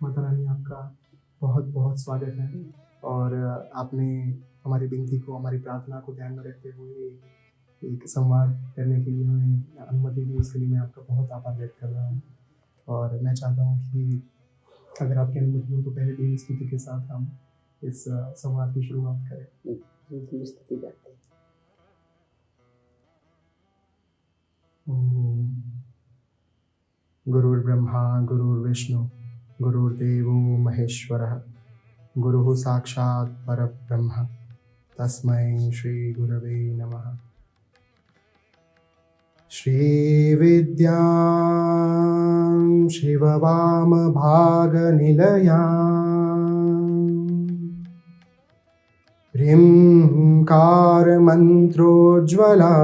माता रानी, आपका बहुत बहुत स्वागत है। और आपने हमारी विनती को, हमारी प्रार्थना को ध्यान में रखते हुए एक संवाद करने के लिए हमें अनुमति दी, उसके लिए मैं आपका बहुत आभार व्यक्त कर रहा हूँ। और मैं चाहता हूँ कि अगर आपकी अनुमति हो तो पहले देवी स्तुति के साथ हम इस संवाद की शुरुआत करें। स्तुति करते हैं। ओम गुरुर्ब्रह्मा गुरुर्विष्णु गुरुर्देवो महेश्वरः गुरुः साक्षात् परब्रह्म तस्मै श्री गुरवे नमः। श्रीविद्यां शिववामभागनिलयां ह्रींकारमन्त्रोज्ज्वला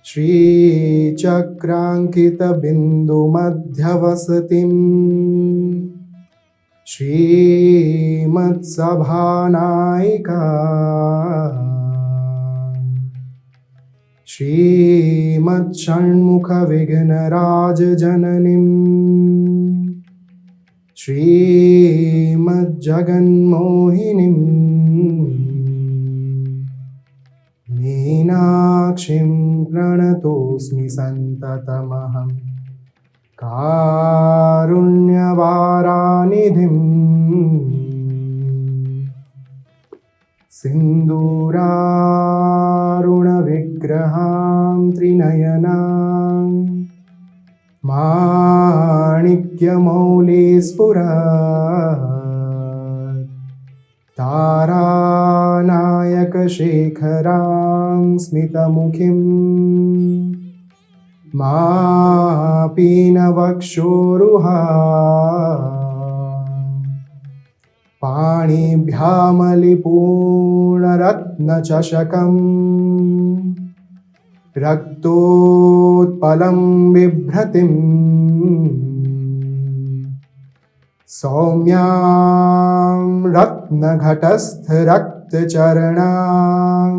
श्रीचक्राङ्कितबिन्दुमध्यवसतिं श्रीमत्सभानायिका श्रीमत्षण्मुखविघ्नराजजननीं श्रीमज्जगन्मोहिनीं मीनाक्षीं प्रणतोऽस्मि सन्ततमहं कारुण्यवारानिधिं सिन्दूरारुणविग्रहां त्रिनयनां माणिक्यमौलिस्फुरत् तारानायकशेखरां स्मितमुखीं मापीनवक्षोरुहां पाणिभ्यामलिपूर्णरत्नचषकं रक्तोत्पलं बिभ्रतिं सौम्यां रत्नघटस्थरक्तचरणां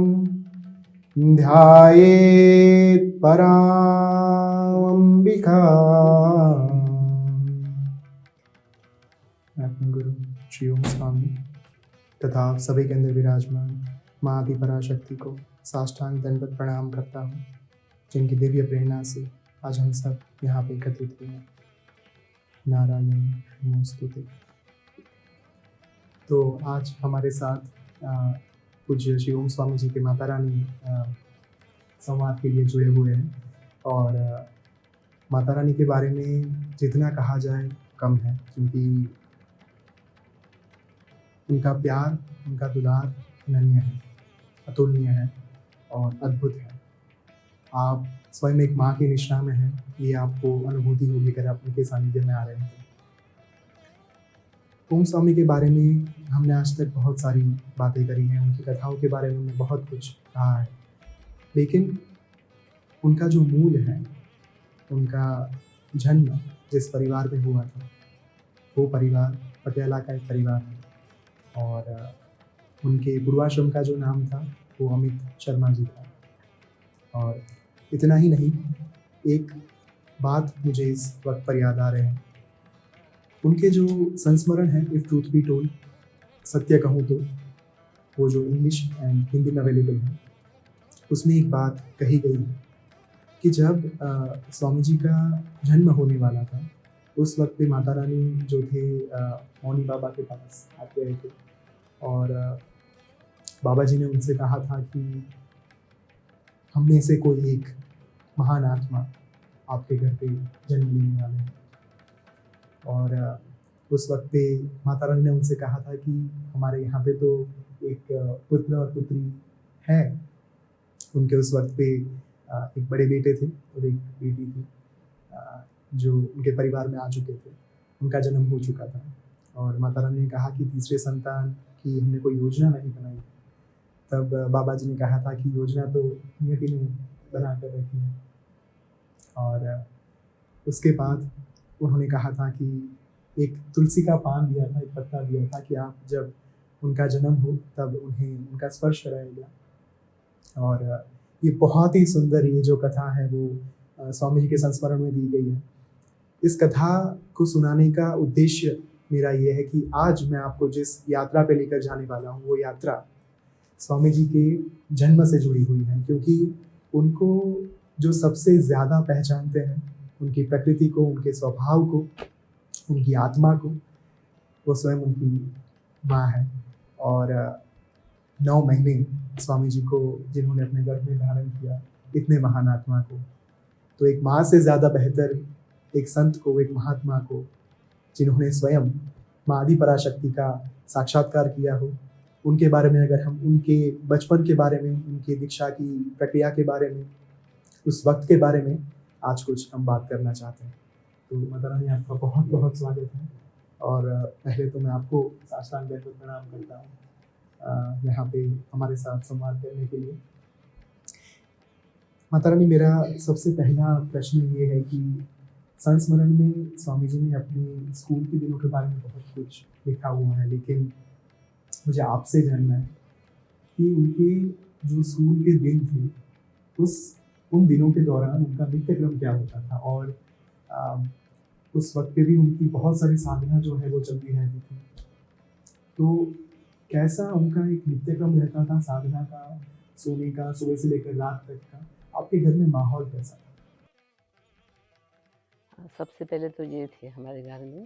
ध्यायेत् पराम्बिका। अपने गुरु श्री ओम स्वामी तथा आप सभी के अंदर विराजमान माँ आदि पराशक्ति को साष्टांग दंडवत प्रणाम करता हूँ, जिनकी दिव्य प्रेरणा से आज हम सब यहाँ पे एकत्रित हुए हैं। नारायण नमोस्तुते। तो आज हमारे साथ पूज्य श्री ओम स्वामी जी के माता रानी संवाद के लिए जुड़े हुए हैं। और माता रानी के बारे में जितना कहा जाए कम है, क्योंकि उनका प्यार, उनका दुलार अनन्य है, अतुलनीय है और अद्भुत है। आप स्वयं एक माँ की निष्ठा में हैं, ये आपको अनुभूति होगी अगर आप उनके सानिध्य में आ रहे हैं। ओम स्वामी के बारे में हमने आज तक बहुत सारी बातें करी हैं, उनकी कथाओं के बारे में हमने बहुत कुछ कहा है, लेकिन उनका जो मूल है, उनका जन्म जिस परिवार में हुआ था, वो परिवार पटियाला का एक परिवार है। और उनके पूर्वाश्रम का जो नाम था वो अमित शर्मा जी था। और इतना ही नहीं, एक बात मुझे इस वक्त पर याद आ रहे हैं। उनके जो संस्मरण है, इफ़ ट्रूथ बी टोल्ड, सत्य कहूँ तो, वो जो इंग्लिश एंड हिंदी में अवेलेबल है, उसमें एक बात कही गई है कि जब स्वामी जी का जन्म होने वाला था, उस वक्त पे माता रानी जो थे मौनी बाबा के पास आते रहे थे। और बाबा जी ने उनसे कहा था कि हम में से कोई एक महान आत्मा आपके घर पे जन्म लेने वाले हैं। और उस वक्त पे माता रानी ने उनसे कहा था कि हमारे यहाँ पे तो एक पुत्र और पुत्री है। उनके उस वक्त पे एक बड़े बेटे थे और एक बेटी थी, जो उनके परिवार में आ चुके थे, उनका जन्म हो चुका था। और माता रानी ने कहा कि तीसरे संतान की हमने कोई योजना नहीं बनाई। तब बाबा जी ने कहा था कि योजना तो नियति ने बना कर रखी है। और उसके बाद उन्होंने कहा था कि एक तुलसी का पान दिया था, एक पत्ता दिया था कि आप जब उनका जन्म हो तब उन्हें उनका स्पर्श कराएगा। और ये बहुत ही सुंदर ये जो कथा है वो स्वामी जी के संस्मरण में दी गई है। इस कथा को सुनाने का उद्देश्य मेरा ये है कि आज मैं आपको जिस यात्रा पे लेकर जाने वाला हूँ वो यात्रा स्वामी जी के जन्म से जुड़ी हुई है, क्योंकि उनको जो सबसे ज़्यादा पहचानते हैं, उनकी प्रकृति को, उनके स्वभाव को, उनकी आत्मा को, वो स्वयं उनकी माँ है। और 9 महीने स्वामी जी को जिन्होंने अपने गर्भ में धारण किया, इतने महान आत्मा को, तो एक माँ से ज़्यादा बेहतर एक संत को, एक महात्मा को, जिन्होंने स्वयं माँ आदि पराशक्ति का साक्षात्कार किया हो, उनके बारे में अगर हम उनके बचपन के बारे में, उनकी दीक्षा की प्रक्रिया के बारे में, उस वक्त के बारे में आज कुछ हम बात करना चाहते हैं। तो माता रानी, आपका बहुत बहुत स्वागत है। और पहले तो मैं आपको साष्टांग दंडवत प्रणाम करता हूँ यहाँ पे हमारे साथ संवाद करने के लिए। माता रानी, मेरा सबसे पहला प्रश्न ये है कि संस्मरण में स्वामी जी ने अपने स्कूल के दिनों के बारे में बहुत कुछ लिखा हुआ है, लेकिन मुझे आपसे जानना है कि उनके जो स्कूल के दिन थे, उन दिनों के दौरान उनका नित्य क्रम क्या होता था, और उस वक्त पे भी उनकी बहुत सारी साधना जो है वो चलती रहती थी, तो कैसा उनका एक नित्य क्रम रहता था साधना का, सोने का, सुबह से लेकर रात तक का? आपके घर में माहौल कैसा था? सबसे पहले तो ये थे हमारे घर में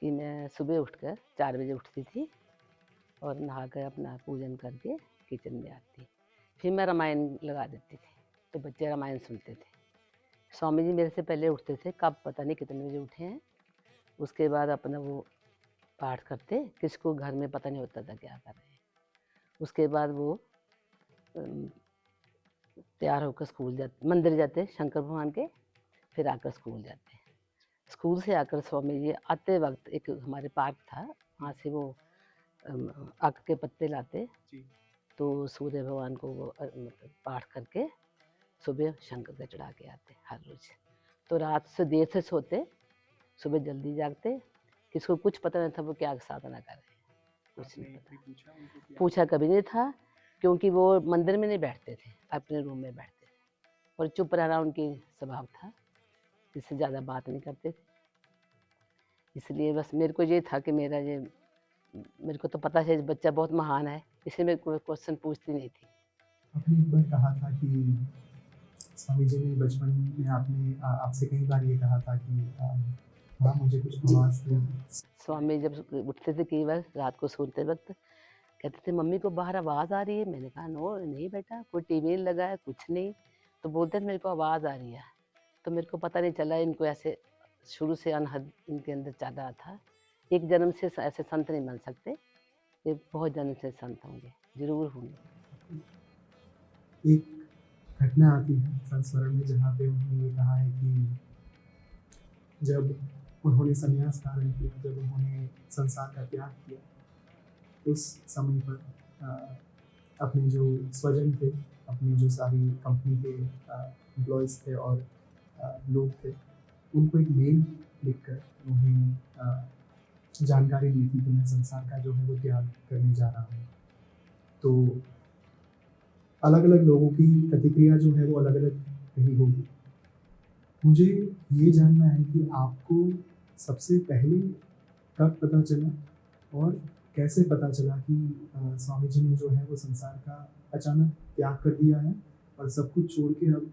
कि मैं सुबह उठकर 4 बजे उठती थी और नहाकर अपना पूजन करके किचन में आती, फिर मैं रामायण लगा देती थी, तो बच्चे रामायण सुनते थे। स्वामी जी मेरे से पहले उठते थे, कब पता नहीं कितने बजे उठे हैं। उसके बाद अपना वो पाठ करते, किसको घर में पता नहीं होता था क्या कर रहे हैं। उसके बाद वो तैयार होकर स्कूल जाते, मंदिर जाते शंकर भगवान के, फिर आकर स्कूल जाते। स्कूल से आकर स्वामी जी आते वक्त एक हमारे पार्क था, वहाँ से वो आक के पत्ते लाते, तो सूर्य भगवान को वो मतलब पाठ करके सुबह शंकर का चढ़ा के आते हर रोज। तो रात से देर से सोते, सुबह जल्दी जागते, किसको कुछ पता नहीं था वो क्या साधना कर रहे हैं, कुछ नहीं पता। पूछा कभी नहीं था, क्योंकि वो मंदिर में नहीं बैठते थे, अपने रूम में बैठते थे और चुप रहना उनकी स्वभाव था, इससे ज़्यादा बात नहीं करते थे। इसलिए बस मेरे को ये था कि मेरे को तो पता है बच्चा बहुत महान है, इसलिए मैं कोई क्वेश्चन पूछती नहीं थी। आपने एक बार कहा था कि स्वामी जी ने बचपन में आपसे कई बार ये कहा था कि माँ मुझे कुछ आवाज़ दो। स्वामी जब उठते थे कई बार रात को सोते वक्त, कहते थे मम्मी को बाहर आवाज़ आ रही है। मैंने कहा नो नहीं बेटा, कोई टीवी नहीं लगा है, कुछ नहीं। तो बोलते थे मेरे को आवाज़ आ रही है, तो मेरे को पता नहीं चला। इनको ऐसे शुरू से अनहद इनके अंदर चल रहा था। एक जन्म से ऐसे संत नहीं बन सकते, ये बहुत जन्म से संत होंगे, जरूर होंगे। एक घटना आती है संस्मरण में जहाँ पे उन्होंने ये कहा है कि जब उन्होंने संन्यास धारण किया, जब उन्होंने संसार का त्याग किया, उस समय पर अपने जो स्वजन थे, अपनी जो सारी कंपनी के एम्प्लॉयज़ थे और लोग थे, उनको एक मेल लिखकर उन्हें जानकारी दी थी कि मैं संसार का जो है वो त्याग करने जा रहा हूँ। तो अलग अलग लोगों की प्रतिक्रिया जो है वो अलग अलग रही होगी। मुझे ये जानना है कि आपको सबसे पहले कब पता चला और कैसे पता चला कि स्वामी जी ने जो है वो संसार का अचानक त्याग कर दिया है और सब कुछ छोड़ के अब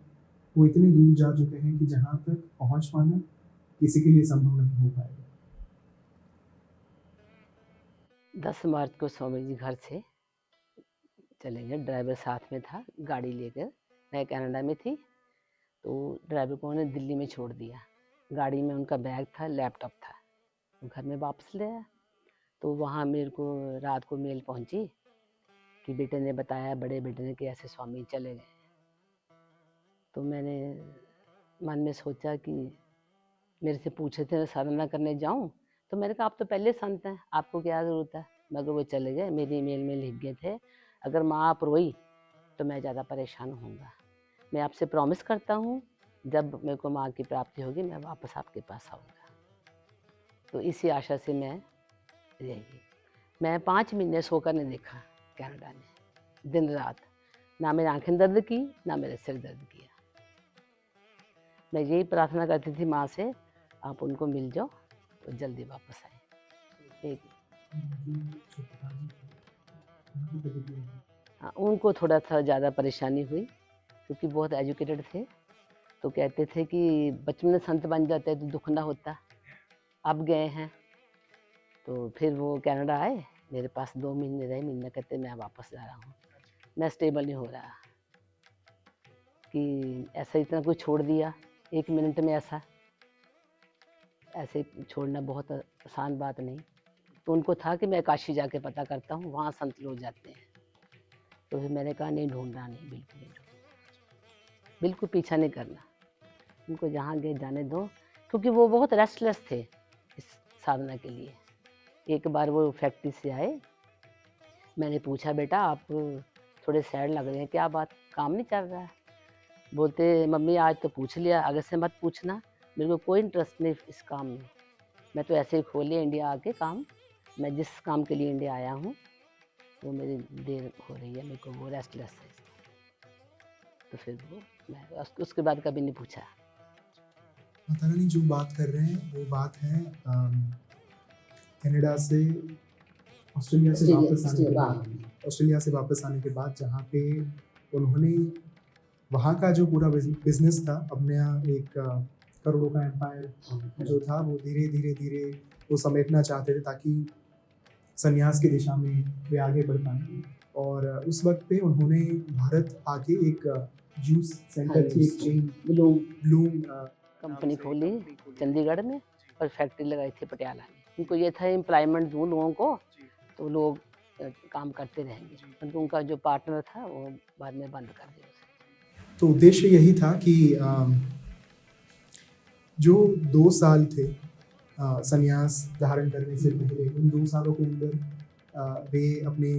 वो इतने दूर जा चुके हैं कि जहाँ तक पहुँच पाना किसी के लिए संभव नहीं हो पाएगा। 10 मार्च को स्वामी जी घर से चले गए, ड्राइवर साथ में था गाड़ी लेकर। मैं कनाडा में थी, तो ड्राइवर को उन्होंने दिल्ली में छोड़ दिया। गाड़ी में उनका बैग था, लैपटॉप था, घर में वापस ले आया। तो वहाँ मेरे को रात को मेल पहुँची कि बेटे ने बताया, बड़े बेटे ने, कि ऐसे स्वामी चले गए। तो मैंने मन में सोचा कि मेरे से पूछे थे मैं साधना करने जाऊँ, तो मैंने कहा आप तो पहले संत हैं, आपको क्या ज़रूरत है। मगर वो चले गए, मेरी मेल में लिख गए थे, अगर माँ आप रोई तो मैं ज़्यादा परेशान होऊंगा। मैं आपसे प्रॉमिस करता हूँ, जब मेरे को माँ की प्राप्ति होगी मैं वापस आपके पास आऊँगा। तो इसी आशा से मैं रहेगी। मैं 5 महीने सोकर नहीं देखा कनाडा में, दिन रात। ना मेरी आँखें दर्द की, ना मेरे सिर दर्द किया। मैं यही प्रार्थना करती थी माँ से, आप उनको मिल जाओ तो जल्दी वापस आए। एक जो पिताजी थे, उनकी प्रतिक्रिया थी। हाँ, उनको थोड़ा सा ज़्यादा परेशानी हुई क्योंकि बहुत एजुकेटेड थे। तो कहते थे कि बचपन में संत बन जाते तो दुख ना होता। अब गए हैं तो फिर वो कनाडा आए, मेरे पास 2 महीने रहे। महीने कहते मैं वापस जा रहा हूँ, मैं स्टेबल नहीं हो रहा। कि ऐसा इतना कुछ छोड़ दिया 1 मिनट में, ऐसे छोड़ना बहुत आसान बात नहीं। तो उनको था कि मैं काशी जाके पता करता हूँ, वहाँ संत लोग जाते हैं। तो फिर मैंने कहा नहीं, ढूंढना नहीं, बिल्कुल नहीं ढूंढना, बिल्कुल पीछा नहीं करना, उनको जहाँ गए जाने दो। क्योंकि वो बहुत रेस्टलेस थे इस साधना के लिए। एक बार वो फैक्ट्री से आए, मैंने पूछा बेटा आप थोड़े सैड लग रहे हैं, क्या बात, काम नहीं चल रहा है? बोलते मम्मी आज तो पूछ लिया, आगे से मत पूछना, मेरे को कोई इंटरेस्ट नहीं इस काम में। मैं तो ऐसे ही खोल लिया इंडिया आके काम। मैं जिस काम के लिए इंडिया आया हूँ वो मेरी देर हो रही है, मेरे को वो रेस्टलेस है। तो फिर वो मैं उसके बाद कभी नहीं पूछा। माता रानी जो बात कर रहे हैं वो बात है कनाडा से ऑस्ट्रेलिया से वापस आने के बाद, ऑस्ट्रेलिया से वापस आने के बाद जहाँ पे उन्होंने वहाँ का जो पूरा बिजनेस था, अपने यहाँ एक करोड़ों का एम्पायर जो था वो धीरे धीरे धीरे वो समेटना चाहते थे ताकि संन्यास की दिशा में वे आगे बढ़ पाएँ। और उस वक्त पे उन्होंने भारत आके एक जूस सेंटर की एक चेन ब्लूम कंपनी खोली चंडीगढ़ में और फैक्ट्री लगाई थी पटियाला में। उनको ये था एम्प्लॉयमेंट दूँ लोगों को तो लोग काम करते रहेंगे। परंतु उनका जो पार्टनर था वो बाद में बंद कर दिया उसे। तो उद्देश्य यही था कि जो 2 साल थे संन्यास धारण करने से पहले, उन 2 सालों के अंदर वे अपने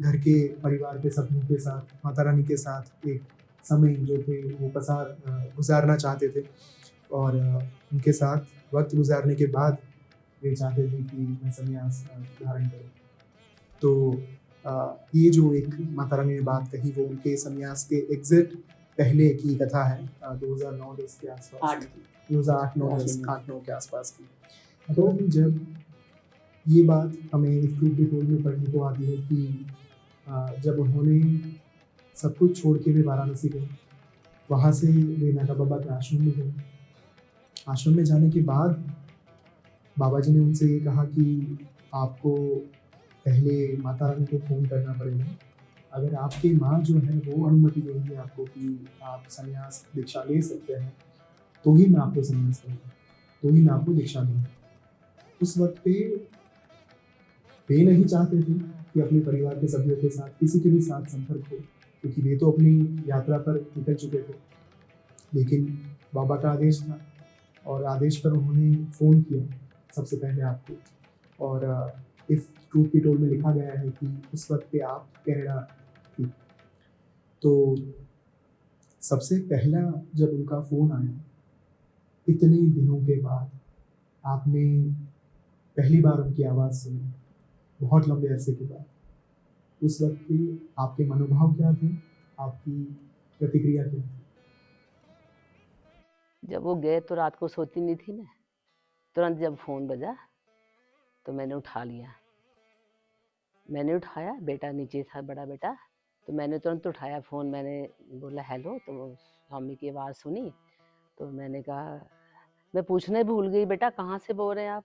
घर के परिवार के सभ्यों के साथ, माता रानी के साथ एक समय जो थे वो गुजारना चाहते थे। और उनके साथ वक्त गुजारने के बाद वे चाहते थे कि मैं संन्यास धारण करूं। तो ये जो एक माता रानी ने बात कही वो उनके संन्यास के एग्जैक्ट पहले की कथा है, 2009-10 के आसपास, 2008-9 के आसपास की। तो जब ये बात हमें इस ट्रूथ बी टोल्ड में पढ़ने को आती है कि जब उन्होंने सब कुछ छोड़ के वे वाराणसी गए, वहाँ से वे नागा बाबा के आश्रम में गए। आश्रम में जाने के बाद बाबा जी ने उनसे ये कहा कि आपको पहले माता रानी को फ़ोन करना पड़ेगा। अगर आपकी माँ जो है वो अनुमति देंगी आपको कि आप संन्यास दीक्षा ले सकते हैं, तो ही मैं आपको संन्यास दूँगा, तो ही मैं आपको दीक्षा दूँगा। उस वक्त पे वे नहीं चाहते थे कि अपने परिवार के सभ्यों के साथ किसी के भी साथ संपर्क हो, क्योंकि वे तो अपनी यात्रा पर निकल चुके थे। लेकिन बाबा का आदेश था और आदेश पर उन्होंने फ़ोन किया सबसे पहले आपको। और इस ट्रूथ बी टोल्ड में लिखा गया है कि उस वक्त पे आप कनाडा थी। तो सबसे पहला जब उनका फ़ोन आया इतने दिनों के बाद, आपने पहली बार उनकी आवाज़ सुनी बहुत लंबे अरसे के बाद, उस वक्त पे आपके मनोभाव क्या थे, आपकी प्रतिक्रिया क्या थी? जब वो गए तो रात को सोती नहीं थी मैं, तुरंत जब फ़ोन बजा तो मैंने उठा लिया। मैंने उठाया, बेटा नीचे था, बड़ा बेटा, तो मैंने तुरंत उठाया फ़ोन। मैंने बोला हेलो, तो स्वामी की आवाज़ सुनी तो मैंने कहा, मैं पूछना ही भूल गई, बेटा कहाँ से बोल रहे हैं आप,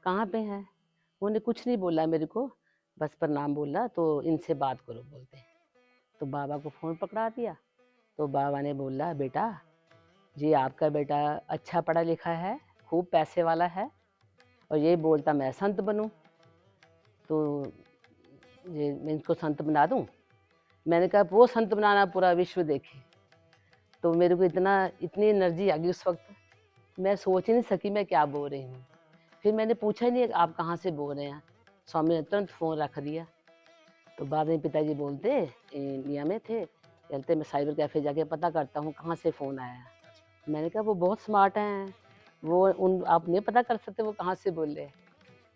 कहाँ पे हैं? उन्होंने कुछ नहीं बोला मेरे को, बस प्रणाम बोला, तो इनसे बात करो बोलते। तो बाबा को फ़ोन पकड़ा दिया। तो बाबा ने बोला बेटा जी आपका बेटा अच्छा पढ़ा लिखा है, खूब पैसे वाला है और यही बोलता मैं संत बनूं, तो ये मैं इनको संत बना दूं। मैंने कहा वो संत बनाना पूरा विश्व देखे। तो मेरे को इतनी एनर्जी आ गई उस वक्त, मैं सोच ही नहीं सकी मैं क्या बोल रही हूँ। फिर मैंने पूछा ही नहीं आप कहाँ से बोल रहे हैं। स्वामी ने तुरंत फ़ोन रख दिया। तो बाद में पिताजी बोलते इंडिया में थे, कहते मैं साइबर कैफ़े जाके पता करता हूँ कहाँ से फ़ोन आया। मैंने कहा वो बहुत स्मार्ट हैं, वो उन आप नहीं पता कर सकते वो कहाँ से बोल रहे हैं।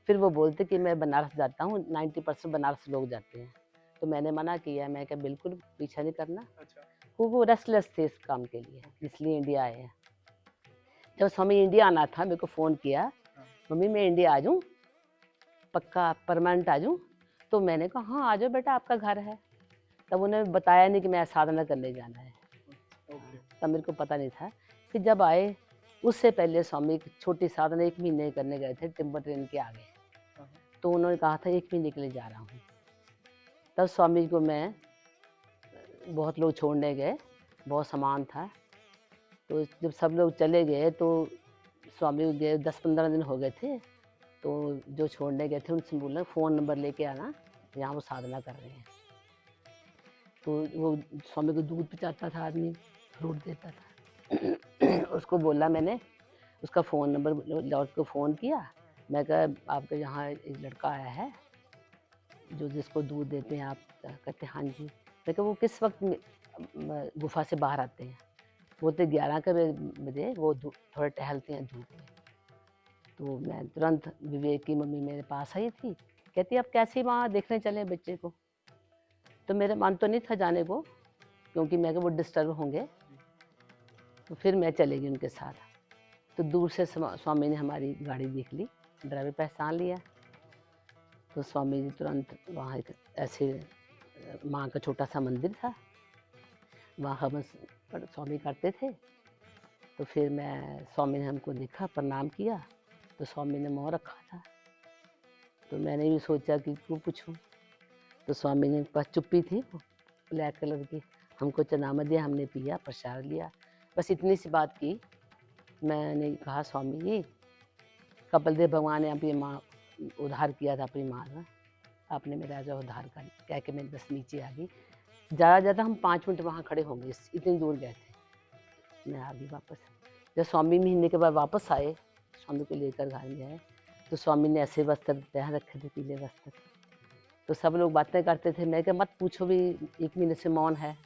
फिर वो बोलते कि मैं बनारस जाता हूँ, 90% बनारस लोग जाते हैं। तो मैंने मना किया, मैं कहा बिल्कुल पीछा नहीं करना। वो रेस्टलेस थे इस काम के लिए, इसलिए इंडिया आए हैं। जब स्वामी इंडिया आना था मेरे को फ़ोन किया, मम्मी मैं इंडिया आ जाऊँ, पक्का परमानेंट आ जाऊँ? तो मैंने कहा हाँ आ जाओ बेटा, आपका घर है। तब उन्हें बताया नहीं कि मैं साधना करने जाना है। तब मेरे को पता नहीं था। फिर जब आए, उससे पहले स्वामी एक छोटी साधना 1 महीने करने गए थे टिम्बर ट्रेन के आगे। तो उन्होंने कहा था 1 महीने के लिए जा रहा हूँ। तब स्वामी को मैं बहुत लोग छोड़ने गए, बहुत सामान था। तो जब सब लोग चले गए तो स्वामी गए, 10-15 दिन हो गए थे। तो जो छोड़ने गए थे उनसे बोला फ़ोन नंबर लेके आना, यहाँ वो साधना कर रहे हैं। तो वो स्वामी को दूध पिलाता था आदमी, फ्रूट देता था। उसको बोला मैंने, उसका फ़ोन नंबर लौट को फ़ोन किया। मैं कहा आपके यहाँ एक लड़का आया है, जो जिसको दूध देते हैं आप? कहते हाँ जी। मैं कहा वो किस वक़्त गुफ़ा से बाहर आते हैं? बोलते 11 के बजे वो थोड़ा टहलते हैं धूप में। तो मैं तुरंत, विवेक की मम्मी मेरे पास आई थी, कहती आप कैसे वहाँ देखने चले बच्चे को? तो मेरा मन तो नहीं था जाने को, क्योंकि मैं कहा वो डिस्टर्ब होंगे। तो फिर मैं चली गई उनके साथ। तो दूर से स्वामी ने हमारी गाड़ी देख ली, ड्राइवर पहचान लिया। तो स्वामी जी तुरंत वहाँ एक ऐसे माँ का छोटा सा मंदिर था, वहाँ हम स्वामी करते थे। तो फिर स्वामी ने हमको देखा, प्रणाम किया। तो स्वामी ने मुँह रखा था। तो मैंने भी सोचा कि क्यों पूछूं। तो स्वामी ने पास चुप्पी थी वो, ब्लैक कलर की, हमको चनामा दिया, हमने पिया, प्रसाद लिया, बस इतनी सी बात की। मैंने कहा स्वामी जी, कपिल देव भगवान ने अपनी माँ उद्धार किया था, अपनी माँ का आपने मेरा जो उद्धार कर, कह के मैं बस नीचे आ गई। ज़्यादा ज़्यादा हम 5 मिनट वहाँ खड़े होंगे, इतनी दूर गए थे। मैं आ गई वापस। जब स्वामी महीने के बाद वापस आए, स्वामी को लेकर घर में आए, तो स्वामी ने ऐसे वस्त्र पहन रखे थे, पीले वस्त्र। तो सब लोग बातें करते थे। मैं कहा मत पूछो भी, 1 महीने से मौन है।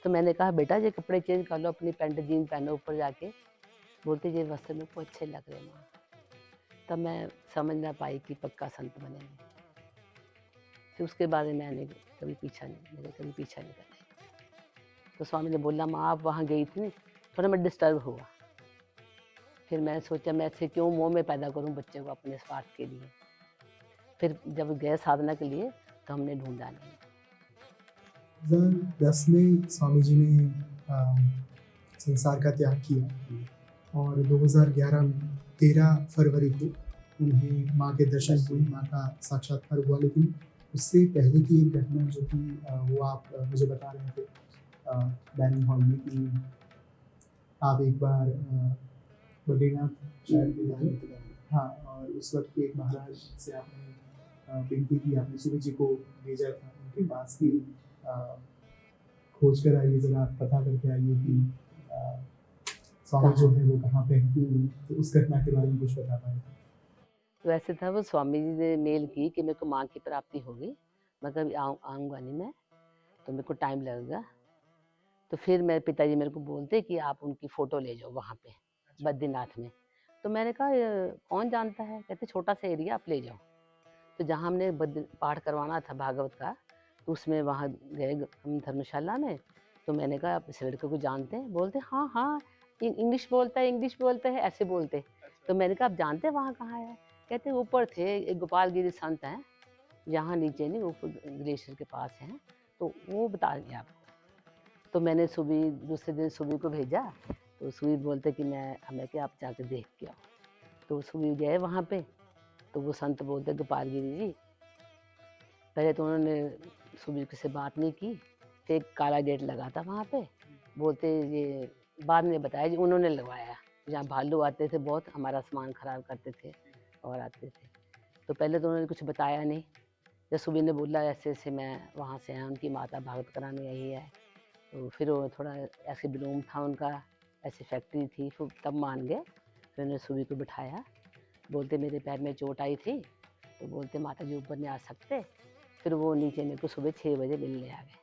तो मैंने कहा बेटा ये कपड़े चेंज कर लो, अपनी पैंट जीन पहनो ऊपर जाके। बोलते ये वस्त्र मेरे को अच्छे लग रहे माँ। तब मैं समझ ना पाई कि पक्का संत बनेंगे। फिर उसके बाद मैंने कभी पीछा नहीं करा। तो स्वामी ने बोला माँ आप वहाँ गई थी, थोड़ा मैं डिस्टर्ब हुआ। फिर मैंने सोचा मैं ऐसे क्यों मोह में पैदा करूँ बच्चे को अपने स्वार्थ के लिए। फिर जब गए साधना के लिए तो हमने ढूंढा नहीं। 2010 में स्वामी जी ने संसार का त्याग किया और 2011 में 13 फरवरी को उन्हें माँ के दर्शन हुए, माँ का साक्षात्कार हुआ। लेकिन उससे पहले की एक घटना जो कि वो आप मुझे बता रहे थे डाइनिंग हॉल में कि आप एक बार बद्रीनाथ शायद गए थे। हाँ, और उस वक्त एक महाराज से आपने विनती की, आपने सूर्य जी को भेजा था उनके पास की खोज कर आइए, ज़रा पता करके आइए कि स्वामी जो है वो कहाँ पे है। तो उस घटना के बारे में कुछ बता पाए? तो ऐसे था, वो स्वामी जी ने मेल की कि मेरे को माँ की प्राप्ति होगी, मतलब आऊँगा नहीं मैं, तो मेरे को टाइम लगेगा। तो फिर मेरे पिताजी मेरे को बोलते कि आप उनकी फ़ोटो ले जाओ वहाँ पे बद्रीनाथ में। तो मैंने कहा कौन जानता है? कहते छोटा सा एरिया, आप ले जाओ। तो जहाँ हमने पाठ करवाना था भागवत का, तो उसमें वहाँ गए हम धर्मशाला में। तो मैंने कहा आप इस लड़के को जानते हैं? बोलते हाँ हाँ, इंग्लिश बोलता है, ऐसे बोलते। तो मैंने कहा आप जानते हैं वहाँ कहाँ है? कहते ऊपर थे, एक गोपाल गिरी संत हैं, यहाँ नीचे नहीं, ऊपर ग्लेशियर के पास हैं, तो वो बता देंगे आपको। तो मैंने सुबह, दूसरे दिन सुबह को भेजा। तो सुबह बोलते कि हमें कि आप जाके देख के आओ। तो सुबह गए वहाँ पे। तो वो संत बोलते गोपाल गिरी जी, पहले तो उन्होंने सुबह से बात नहीं की। फिर एक काला गेट लगा था वहाँ पे, बोलते ये बाद में बताया जी उन्होंने लगवाया, जहाँ भालू आते थे बहुत, हमारा सामान खराब करते थे और आते थे। तो पहले तो उन्होंने कुछ बताया नहीं। जब सुबह ने बोला ऐसे ऐसे मैं वहाँ से आया, उनकी माता भागवत कराने आई है। तो फिर वो थोड़ा ऐसे बिलोम था उनका, ऐसी फैक्ट्री थी, फिर तब मान गए। फिर उन्होंने सुबह को बिठाया, बोलते मेरे पैर में चोट आई थी, तो बोलते माता जी ऊपर नहीं आ सकते। फिर वो नीचे मेरे को सुबह 6 बजे मिलने आ गए,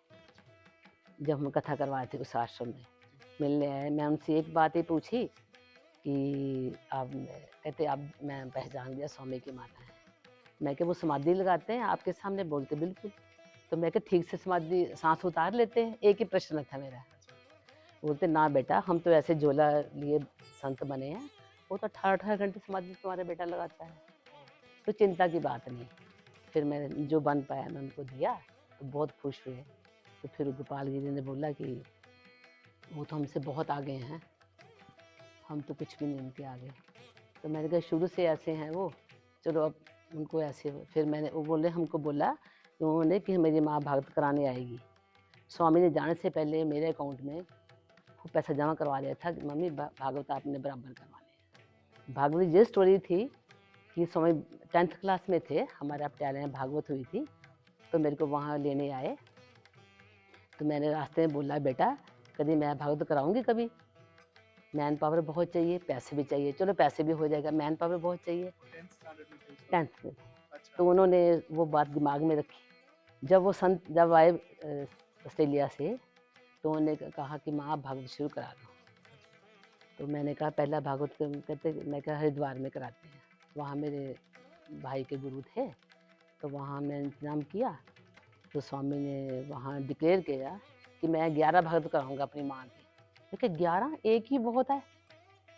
जब हम कथा करवाए थे उस आश्रम में। मिलने आए, मैं उनसे एक बात ही पूछी कि आप, कहते आप, मैं पहचान गया स्वामी की माता है। मैं क्या वो समाधि लगाते हैं आपके सामने? बोलते बिल्कुल। तो मैं क्या ठीक से समाधि सांस उतार लेते हैं? एक ही प्रश्न था मेरा। बोलते ना बेटा, हम तो ऐसे झोला लिए संत बने हैं, वो तो 18-18 घंटे समाधि में तुम्हारा बेटा लगाता है, तो चिंता की बात नहीं। फिर मैंने जो बन पाया मैं उनको दिया, तो बहुत खुश हुए। तो फिर गोपाल गिरी ने बोला कि वो तो हमसे बहुत आगे हैं, हम तो कुछ भी नहीं उनके आगे। तो मैंने कहा शुरू से ऐसे हैं वो, चलो अब उनको ऐसे। फिर मैंने वो बोले हमको बोला कि उन्होंने कि मेरी माँ भागवत कराने आएगी। स्वामी ने जाने से पहले मेरे अकाउंट में वो पैसा जमा करवा लिया था कि मम्मी भागवत आपने बराबर करवाने हैं। भागवत ये स्टोरी थी कि स्वामी 10th क्लास में थे, हमारे पटियाला में भागवत हुई थी, तो मेरे को वहाँ लेने आए। तो मैंने रास्ते में बोला बेटा कभी मैं भागवत कराऊंगी, कभी मैन पावर बहुत चाहिए, पैसे भी चाहिए। चलो पैसे भी हो जाएगा, मैन पावर बहुत चाहिए। 10th में। तो उन्होंने वो बात दिमाग में रखी। जब वो संत जब आए ऑस्ट्रेलिया से, तो उन्होंने कहा कि माँ आप भागवत शुरू करा दो। तो मैंने कहा पहला भागवत कहते, मैं कहा हरिद्वार में कराते हैं, वहाँ मेरे भाई के गुरु थे, तो वहाँ मैं इंतज़ाम किया। तो स्वामी ने वहाँ डिक्लेयर किया कि मैं 11 भागवत कराऊंगा अपनी माँ के। मैं कहा 11 एक ही बहुत है,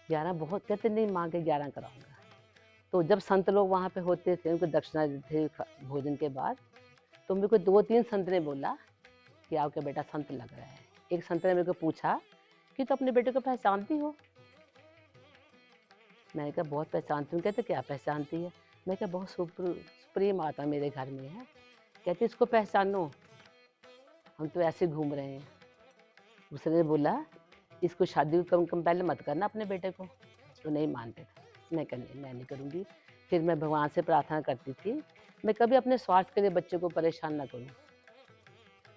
11 बहुत, कहते नहीं माँ के 11 कराऊंगा। तो जब संत लोग वहाँ पे होते थे, उनको दक्षिणा देते थे भोजन के बाद, तो मेरे को 2-3 संत ने बोला कि आपका बेटा संत लग रहा है। एक संत ने मेरे को पूछा कि तो अपने बेटे को पहचानती हो? मैंने कहा बहुत पहचानती हूँ। कहते क्या पहचानती है? मैं कहा बहुत सुप्रीम आत्मा मेरे घर में है। कहते इसको पहचानो, हम तो ऐसे घूम रहे हैं। उसने बोला इसको शादी को कम पहले मत करना अपने बेटे को। तो नहीं मानते थे। मैं कहा नहीं मैं नहीं करूँगी। फिर मैं भगवान से प्रार्थना करती थी मैं कभी अपने स्वार्थ के लिए बच्चे को परेशान ना करूँ।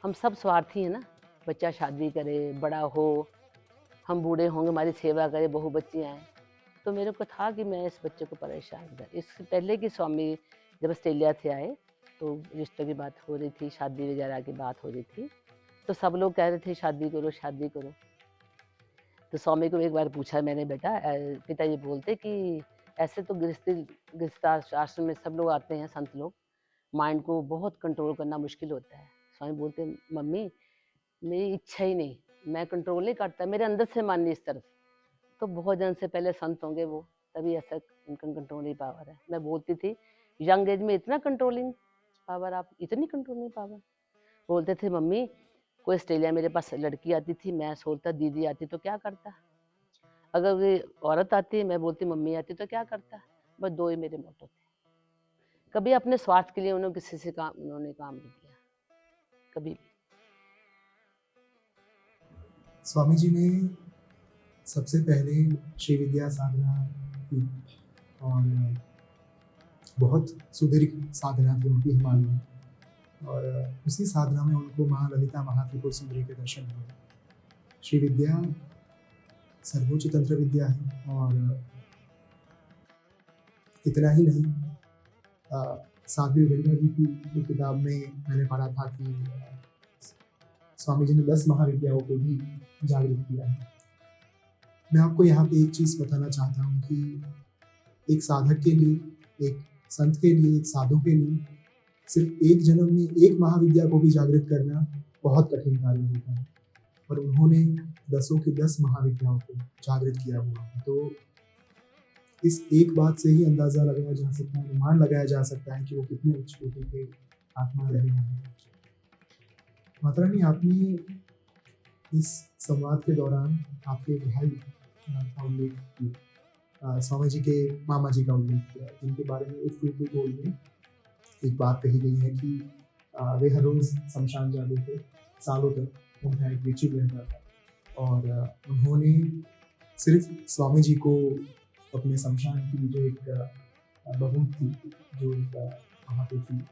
हम सब स्वार्थी हैं ना, बच्चा शादी करे, बड़ा हो, हम बूढ़े होंगे, हमारी सेवा करे, बहू बच्चियाँ हैं। तो मेरे को था कि मैं इस बच्चे को परेशान कर। इससे पहले कि स्वामी जब ऑस्ट्रेलिया से आए, तो रिश्तों की बात हो रही थी, शादी वगैरह की बात हो रही थी, तो सब लोग कह रहे थे शादी करो शादी करो। तो स्वामी को एक बार पूछा मैंने, बेटा पिताजी बोलते कि ऐसे तो गृहस्थ आश्रम में सब लोग आते हैं, संत लोग, माइंड को बहुत कंट्रोल करना मुश्किल होता है। स्वामी बोलते मम्मी मेरी इच्छा ही नहीं, मैं कंट्रोल नहीं करता, मेरे अंदर से मन नहीं इस तरफ। तो बहुत जन से पहले संत होंगे वो, तभी ऐसा उनका कंट्रोलिंग पावर है। मैं बोलती थी यंग एज में इतना कंट्रोलिंग पावर, आप इतनी कंट्रोलिंग पावर। बोलते थे मम्मी कोई ऑस्ट्रेलिया मेरे पास लड़की आती थी, मैं सोचता दीदी आती तो क्या करता, अगर कोई औरत आती मैं बोलती मम्मी आती तो क्या करता। बस 2 ही मेरे मोटो थे। कभी अपने स्वार्थ के लिए उन्होंने किसी से उन्होंने काम नहीं किया कभी भी। स्वामी जी ने सबसे पहले श्री विद्या साधना की और बहुत सुदीर्घ साधना थी उनकी हिमालय में, और उसी साधना में उनको माँ ललिता महात्रिपुर सुंदरी के दर्शन हुए। श्री विद्या सर्वोच्च तंत्र विद्या है, और इतना ही नहीं, साध्वी विद्या जी की किताब में मैंने पढ़ा था कि स्वामी जी ने 10 महाविद्याओं को भी जागृत किया है। मैं आपको यहाँ पे एक चीज़ बताना चाहता हूँ कि एक साधक के लिए, एक संत के लिए, एक साधु के लिए सिर्फ एक जन्म में एक महाविद्या को भी जागृत करना बहुत कठिन कार्य होता है, और उन्होंने 10 की 10 महाविद्याओं को जागृत किया हुआ है। तो इस एक बात से ही अंदाजा लगाया जा सकता है, अनुमान लगाया जा सकता है कि वो कितने उच्च कोटि के आत्मा रहे होंगे। माता रानी, आपने इस संवाद के दौरान आपके भाई का उल्लेख किया, स्वामी जी के मामा जी का उल्लेख किया, जिनके बारे में इस टूटी में एक बात कही गई है कि वे हर रोज शमशान जाते थे, सालों तक उनका एक रिचुअल रहता था, और उन्होंने सिर्फ स्वामी जी को अपने शमशान की जो एक बहू थी, जो वहाँ पे थी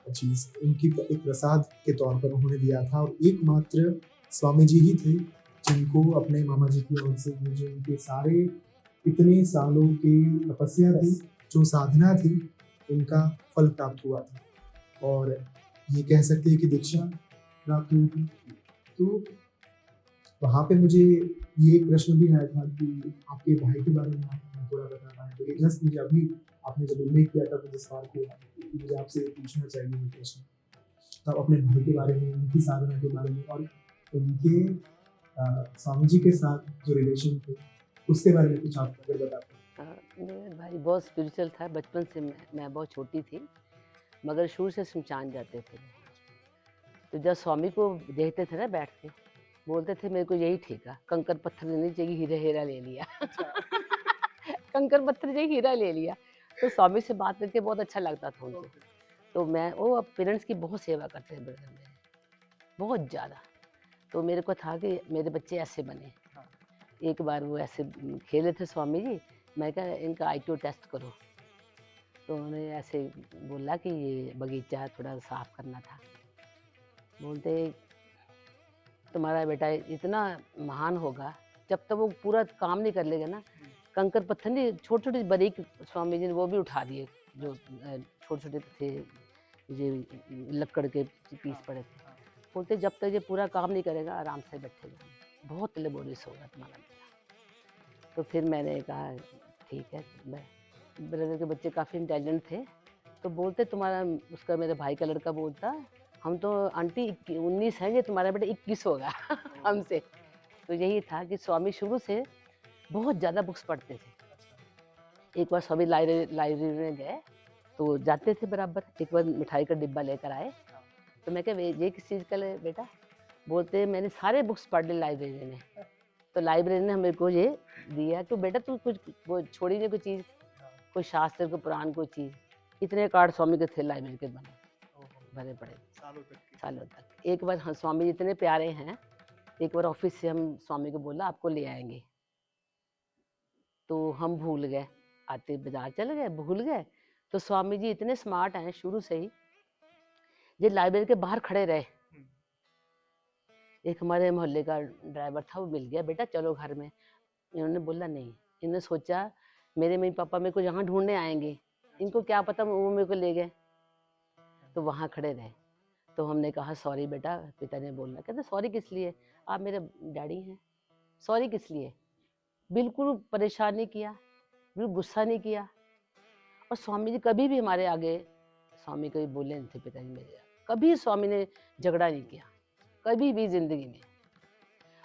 चीज़, उनकी एक प्रसाद के तौर पर उन्होंने दिया था, और एकमात्र स्वामी जी ही थे जिनको अपने मामा जी की ओर से जो उनके सारे इतने सालों की तपस्या थी, जो साधना थी, उनका फल प्राप्त हुआ था, और ये कह सकते हैं कि दीक्षा प्राप्त हुई थी। तो वहाँ पे मुझे ये एक प्रश्न भी आया था कि आपके भाई के बारे में आप थोड़ा बता पाएं। तो जस्ट मुझे अभी आपने जब उल्लेख किया था मुझे सवाल हुआ कि मुझे आपसे पूछना चाहिए ये प्रश्न। तो आप अपने भाई के बारे में, उनकी साधना के बारे में, और उनके स्वामी जी के साथ जो रिलेशन थे उसके बारे में कुछ आप अगर बताते हैं। मेरा भाई बहुत स्पिरिचुअल था बचपन से। मैं बहुत छोटी थी, मगर शुरू से शमशान जाते थे। तो जब स्वामी को देखते थे ना बैठ के, बोलते थे मेरे को यही ठीक है, कंकर पत्थर नहीं चाहिए, हीरा हीरा ले लिया। कंकर पत्थर चाहिए, हीरा ले लिया। तो स्वामी से बात करके बहुत अच्छा लगता था उनसे। तो मैं वो पेरेंट्स की बहुत सेवा करते हैं ब्रदर मेरे, बहुत ज़्यादा। तो मेरे को था कि मेरे बच्चे ऐसे बने। एक बार वो ऐसे खेले थे स्वामी जी, मैं कहा इनका IQ टेस्ट करो। तो उन्होंने ऐसे बोला कि ये बगीचा थोड़ा साफ करना था। बोलते तुम्हारा बेटा इतना महान होगा, जब तक वो पूरा काम नहीं कर लेगा ना, कंकर पत्थर नहीं छोटे छोटे बारीक स्वामी जी ने वो भी उठा दिए, जो छोटे छोटे थे, ये लकड़ के पीस पड़े थे। बोलते जब तक ये पूरा काम नहीं करेगा आराम से बैठेगा, बहुत लेबोरियस होगा तुम्हारा बेटा। तो फिर मैंने कहा ठीक है। मैं ब्रदर के बच्चे काफ़ी इंटेलिजेंट थे, तो बोलते तुम्हारा उसका मेरे भाई का लड़का बोलता हम तो आंटी 19 हैं, ये तुम्हारा बेटा 21 होगा। हमसे। तो यही था कि स्वामी शुरू से बहुत ज़्यादा बुक्स पढ़ते थे। एक बार स्वामी लाइब्रेरी में गए, तो जाते थे बराबर। एक बार मिठाई का डिब्बा लेकर आए, तो मैं कहा ये किस चीज़ का है बेटा? बोलते मैंने सारे बुक्स पढ़ ली लाइब्रेरी में। तो लाइब्रेरी ने मेरे को ये दिया कि बेटा तू कुछ वो छोड़ी नहीं कोई चीज़, कोई शास्त्र कोई पुराण कोई चीज़। इतने कार्ड स्वामी के थे लाइब्रेरी के भरे पड़े सालों तक। एक बार हाँ, स्वामी जी इतने प्यारे हैं, एक बार ऑफिस से हम स्वामी को बोला आपको ले आएंगे, तो हम भूल गए, आते बाजार चले गए भूल गए। तो स्वामी जी इतने स्मार्ट हैं शुरू से ही, ये लाइब्रेरी के बाहर खड़े रहे। एक हमारे मोहल्ले का ड्राइवर था, वो मिल गया, बेटा चलो घर में। इन्होंने बोला नहीं, इन्होंने सोचा मेरे मम्मी पापा मेरे को यहाँ ढूंढने आएंगे, इनको क्या पता वो मेरे को ले गए। तो वहाँ खड़े रहे। तो हमने कहा सॉरी बेटा, पिता ने बोलना, कहते सॉरी किस लिए, आप मेरे डैडी हैं, सॉरी किस लिए। बिल्कुल परेशान नहीं किया, बिल्कुल गुस्सा नहीं किया। और स्वामी जी कभी भी हमारे आगे, स्वामी कभी बोले नहीं थे पिताजी मेरे, कभी स्वामी ने झगड़ा नहीं किया, कभी भी जिंदगी में।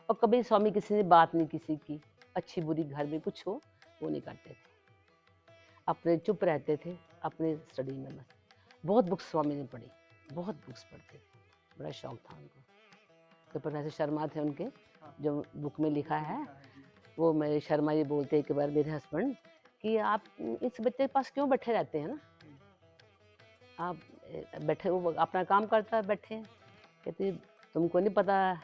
और कभी स्वामी किसी ने बात नहीं किसी की, अच्छी बुरी घर में कुछ हो वो नहीं करते थे, अपने चुप रहते थे, अपने स्टडी में बस। बहुत बुक्स स्वामी ने पढ़ी, बहुत बुक्स पढ़ते थे, बड़ा शौक था उनको। तो प्रोफेसर शर्मा थे उनके, जो बुक में लिखा है, वो मेरे शर्मा जी बोलते एक बार मेरे हस्बैंड कि आप इस बच्चे के पास क्यों बैठे रहते हैं ना, आप बैठे, वो अपना काम करता है बैठे हैं। कहते तुमको नहीं पता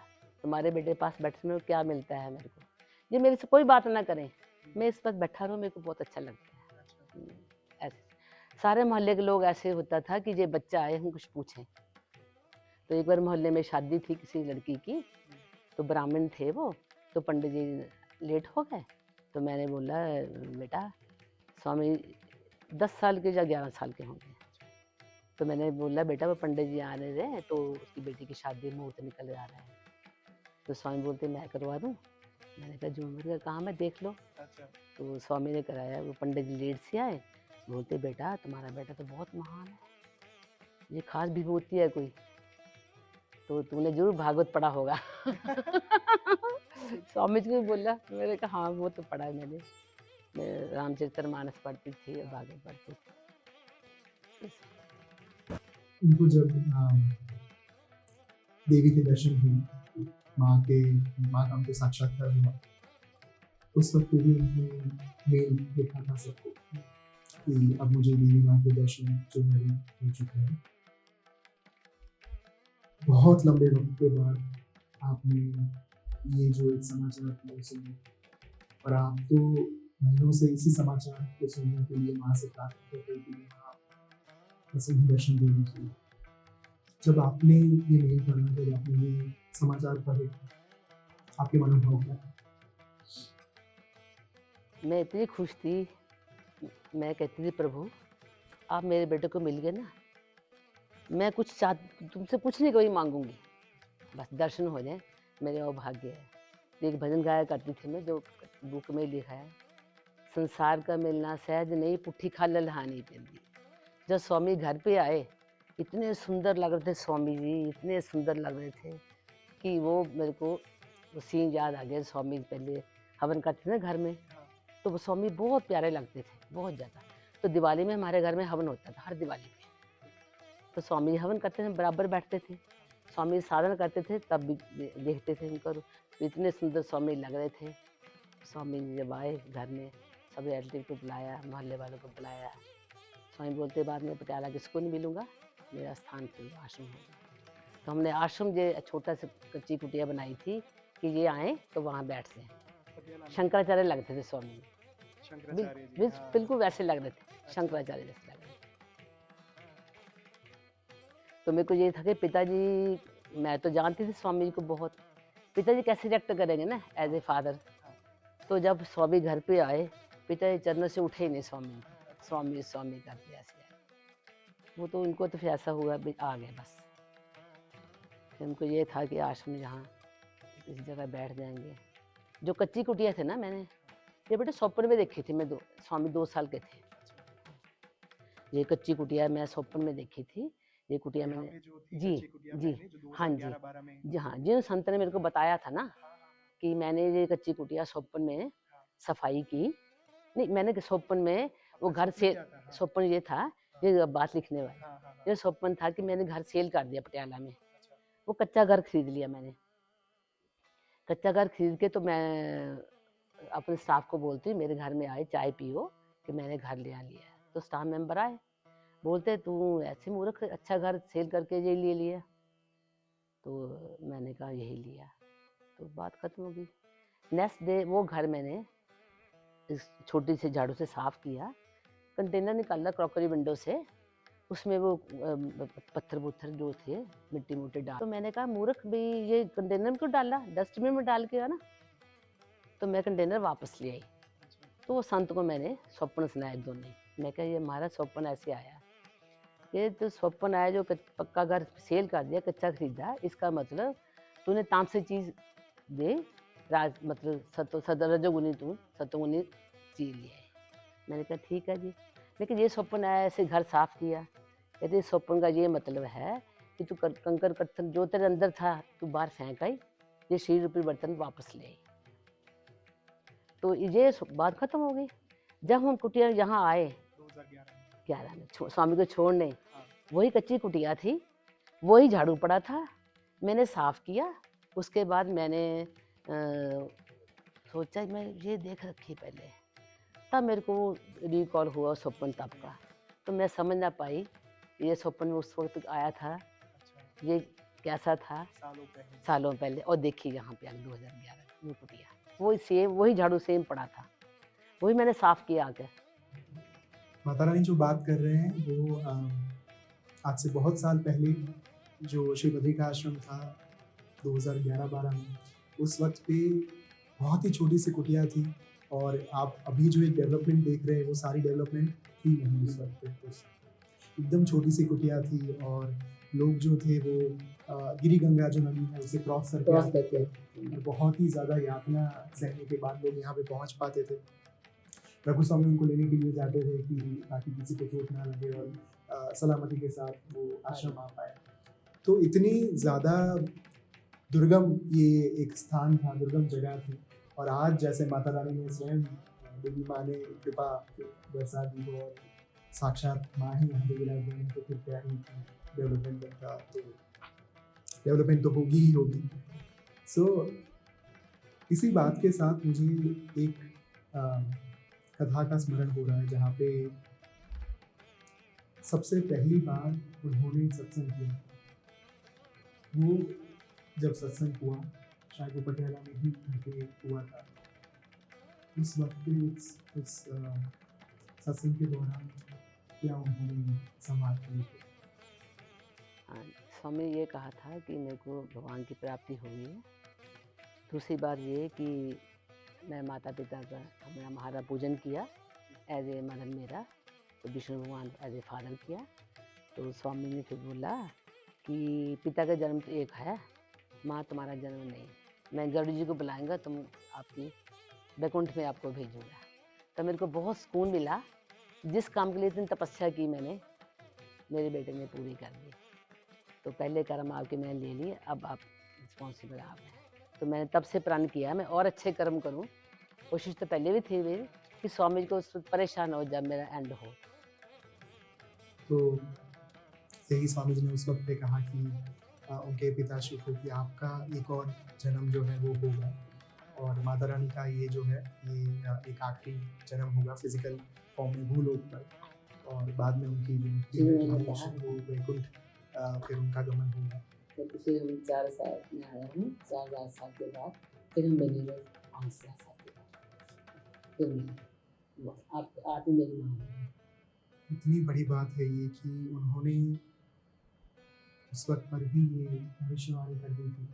तुम्हारे बेटे के पास बैठने में क्या मिलता है मेरे को, ये मेरे से कोई बात ना करें, मैं इस पास बैठा रहूँ, मेरे को बहुत अच्छा लगता है। ऐसे सारे मोहल्ले के लोग ऐसे होता था कि ये बच्चा आए हम कुछ पूछें। तो एक बार मोहल्ले में शादी थी किसी लड़की की, तो ब्राह्मण थे वो, तो पंडित जी लेट हो गए। तो मैंने बोला बेटा, स्वामी 10 साल के या 11 साल के होंगे। तो मैंने बोला बेटा वो पंडित जी आने रहे, तो उसकी बेटी की शादी मुहूर्त निकल आ रहा है। तो स्वामी बोलते मैं करवा दूँ। मैंने कहा जो उम्र का काम है देख लो। तो स्वामी ने कराया, वो पंडित जी लेट से आए, बोलते बेटा तुम्हारा बेटा तो बहुत महान है, ये खास विभूति है कोई, तो तूने जरूर भागवत पढ़ा होगा। स्वामी जी ने बोला, मैंने कहा हाँ वो तो पढ़ा है मैंने, मैं रामचरितमानस पढ़ती थी और भागवत पढ़ती थी। उनको जब देवी के दर्शन हुए, माँ का उनको साक्षात्कार हुआ, उस वक्त भी उनको मेल देखा था सबको कि अब मुझे देवी माँ के दर्शन जो है हो चुके हैं। बहुत लंबे वक्त के बाद आपने ये जो एक समाचार था सुना, और आप तो महीनों से इसी समाचार को सुनने के लिए माँ से प्रार्थना कर रही थी, माँ दर्शन देने के लिए। जब आपने ये मेल पढ़ा, जब आपने ये समाचार पढ़े, आपके मनोभाव क्या था? मैं इतनी खुश थी, मैं कहती थी प्रभु आप मेरे बेटे को मिल गए ना, मैं कुछ तुमसे कुछ नहीं कभी मांगूंगी, बस दर्शन हो जाए, मेरे वो भाग्य है। एक भजन गाया करती थी मैं, जो बुक में लिखा है, संसार का मिलना सहज नहीं, पुट्ठी खा लल्हानी पैंदी। जब स्वामी घर पे आए, इतने सुंदर लग रहे थे स्वामी जी, इतने सुंदर लग रहे थे कि वो मेरे को वो सीन याद आ गया। स्वामी पहले हवन करते थे ना घर में, तो वो स्वामी बहुत प्यारे लगते थे, बहुत ज़्यादा। तो दिवाली में हमारे घर में हवन होता था, हर दिवाली पे। तो स्वामी जी हवन करते थे, बराबर बैठते थे। स्वामी साधन करते थे, तब भी देखते थे उनको, तो इतने सुंदर स्वामी लग रहे थे। स्वामी जी जब आए घर में, सब रिलेटिव को बुलाया, मोहल्ले वालों को बुलाया। स्वामी बोलते, बाद में पटियाला किसको नहीं मिलूँगा, मेरा स्थान फिर आश्रम होगा। तो हमने आश्रम जो छोटा सा कच्ची कुटिया बनाई थी कि ये आए तो वहाँ बैठ से। पटियाला में शंकराचार्य लगते थे स्वामी जी, शंकराचार्य जी, हाँ। बिल्कुल वैसे लग रहे थे, अच्छा। शंकराचार्य जैसे लग रहे थे। तो मेरे को ये था कि पिताजी, मैं तो जानती थी स्वामी जी को बहुत, पिताजी कैसे रिएक्ट करेंगे ना एज ए फादर। तो जब स्वामी घर पे आए, पिताजी चरणों से उठे ही नहीं स्वामी, स्वामी स्वामी करते ऐसे आए। वो तो उनको तो फिर ऐसा हुआ, आ गए बस। फिर उनको ये था कि आश्रम में जहाँ किसी जगह बैठ जाएंगे। जो कच्ची कुटिया थे ना, मैंने ये बेटे स्वप्न में देखी थी। मैं स्वामी 2 साल के थे। ये कच्ची कुटिया मैं स्वप्न में देखी थी। ये कुटिया यहाँ मैंने पे जो थी जी, कच्ची कुटिया जी, पहले जो हाँ जी, 2011-12 में जी हाँ, जिन संत ने मेरे को बताया था ना हाँ, हाँ, कि मैंने ये कच्ची कुटिया स्वप्न में सफाई की। नहीं, मैंने स्वप्न में वो आपका घर स्वप्न से, क्या था? हाँ, स्वप्न ये था, ये बात लिखने वाली, हाँ, हाँ, हाँ, ये स्वप्न था कि मैंने घर सेल कर दिया पटियाला में। अच्छा, वो कच्चा घर खरीद लिया मैंने। कच्चा घर खरीद के तो मैं अपने स्टाफ को बोलती, मेरे घर में आए चाय पियो कि मैंने घर लिया है। तो स्टाफ मेंबर आए, बोलते तू ऐसे मूर्ख, अच्छा घर सेल करके ये ले लिया। तो मैंने कहा यही लिया, तो बात खत्म हो गई। नेक्स्ट डे वो घर मैंने इस छोटी सी झाड़ू से साफ किया, कंटेनर निकाला क्रॉकरी विंडो से, उसमें वो पत्थर वत्थर जो थे मिट्टी मुट्टी डाल। तो मैंने कहा मूर्ख भी, ये कंटेनर में क्यों डाला, डस्टबिन में डाल के, है ना। तो मैं कंटेनर वापस ले आई। तो वो संत को मैंने स्वप्न सुनाए दोनों। मैं कहा ये हमारा स्वप्न ऐसे आया, ये तो स्वप्न आया जो पक्का घर सेल कर दिया, कच्चा खरीदा, इसका मतलब तूने तामसिक चीज दे, राज मतलब रजोगुनी, तू सतोगुनी चीज लिया है। मैंने कहा ठीक है जी, लेकिन ये स्वप्न आया, ऐसे घर साफ किया। कहते इस स्वप्न का ये मतलब है कि तू कंकर पत्थर जो तेरे अंदर था तू बाहर फेंक आई, ये शरीर रूपी बर्तन वापस ले आई। तो ये बात खत्म हो गई। जब हम कुटिया यहाँ आए 2011 में स्वामी को छोड़ने, वही कच्ची कुटिया थी, वही झाड़ू पड़ा था, मैंने साफ किया। उसके बाद मैंने सोचा मैं ये देख रखी पहले, तब मेरे को रिकॉल हुआ स्वप्न तब का। तो मैं समझ ना पाई ये स्वप्न उस वक्त आया था, ये कैसा था सालों पहले। और देखिए यहाँ पे 2011 वो कुटिया, वही सेम, वही झाड़ू सेम पड़ा था, वही मैंने साफ किया आकर। माता रानी जो बात कर रहे हैं वो आज से बहुत साल पहले जो श्री बद्री का आश्रम था 2011-12 में, उस वक्त पे बहुत ही छोटी सी कुटिया थी। और आप अभी जो एक डेवलपमेंट देख रहे हैं वो सारी डेवलपमेंट थी नहीं उस वक्त पे। एकदम छोटी सी कुटिया थी और लोग जो थे वो गिरी गंगा जो नदी है उसे क्रॉस करके आते थे। बहुत ही ज़्यादा यातना सहने के बाद लोग यहाँ पे पहुँच पाते थे। रघु स्वामी उनको लेने के लिए जाते थे कि ताकि किसी को चोट ना लगे और सलामती के साथ वो आश्रम आ पाए। तो इतनी ज़्यादा दुर्गम ये एक स्थान था, दुर्गम जगह थी। और आज जैसे माता रानी ने स्वयं, देवी माँ ने कृपा बरसा दी हो और साक्षात माँ ही यहाँ पे विराजमान है, तो फिर क्या ही डेवलपमेंट बनता, तो डेवलपमेंट तो होगी ही होगी। सो इसी बात के साथ मुझे एक कथा का स्मरण हो रहा है जहाँ पे सबसे पहली बार उन्होंने सत्संग किया। वो जब सत्संग हुआ, शायद वो पटियाला में ही करके हुआ था। उस वक्त पे उस सत्संग के दौरान क्या उन्होंने संवाद किए थे? स्वामी ये कहा था कि मेरे को भगवान की प्राप्ति हुई है। दूसरी बात ये कि मैं माता पिता का हमारा महारा पूजन किया एज ए मदर मेरा, तो विष्णु भगवान एज ए फादर किया। तो स्वामी ने फिर बोला कि पिता का जन्म तो एक है, माँ तुम्हारा जन्म नहीं, मैं गरुड़ जी को बुलाऊंगा, तुम आपकी वैकुंठ में आपको भेजूंगा। तो मेरे को बहुत सुकून मिला, जिस काम के लिए इतनी तपस्या की मैंने, मेरे बेटे ने पूरी कर दी। तो पहले कर्म आपके मैंने ले लिए, अब आप रिस्पॉन्सिबल आप हैं। तो मैंने तब से प्रण किया मैं और अच्छे कर्म करूं। कोशिश तो पहले भी थी मेरी, कि स्वामी जी को परेशान हो जब मेरा एंड हो। तो यही स्वामी जी ने उस वक्त पे कहा कि उनके पिताश्री को कि आपका एक और जन्म जो है वो होगा और माता रानी का ये जो है ये एक आखिरी जन्म होगा फिजिकल फॉर्म में भूलोक पर, और बाद में उनकी जो मुक्ति है जो मनुष्य वो वैकुंठ फिर उनका गमन होगा। तो फिर हम 4 साल में आया हूँ, 4 साल के बाद फिर हम मिले 5 साल के बाद फिर मिले। आप ही मेरी माँ हैं। इतनी बड़ी बात है ये कि उन्होंने उस वक्त पर ही ये भविष्यवाणी कर दी थी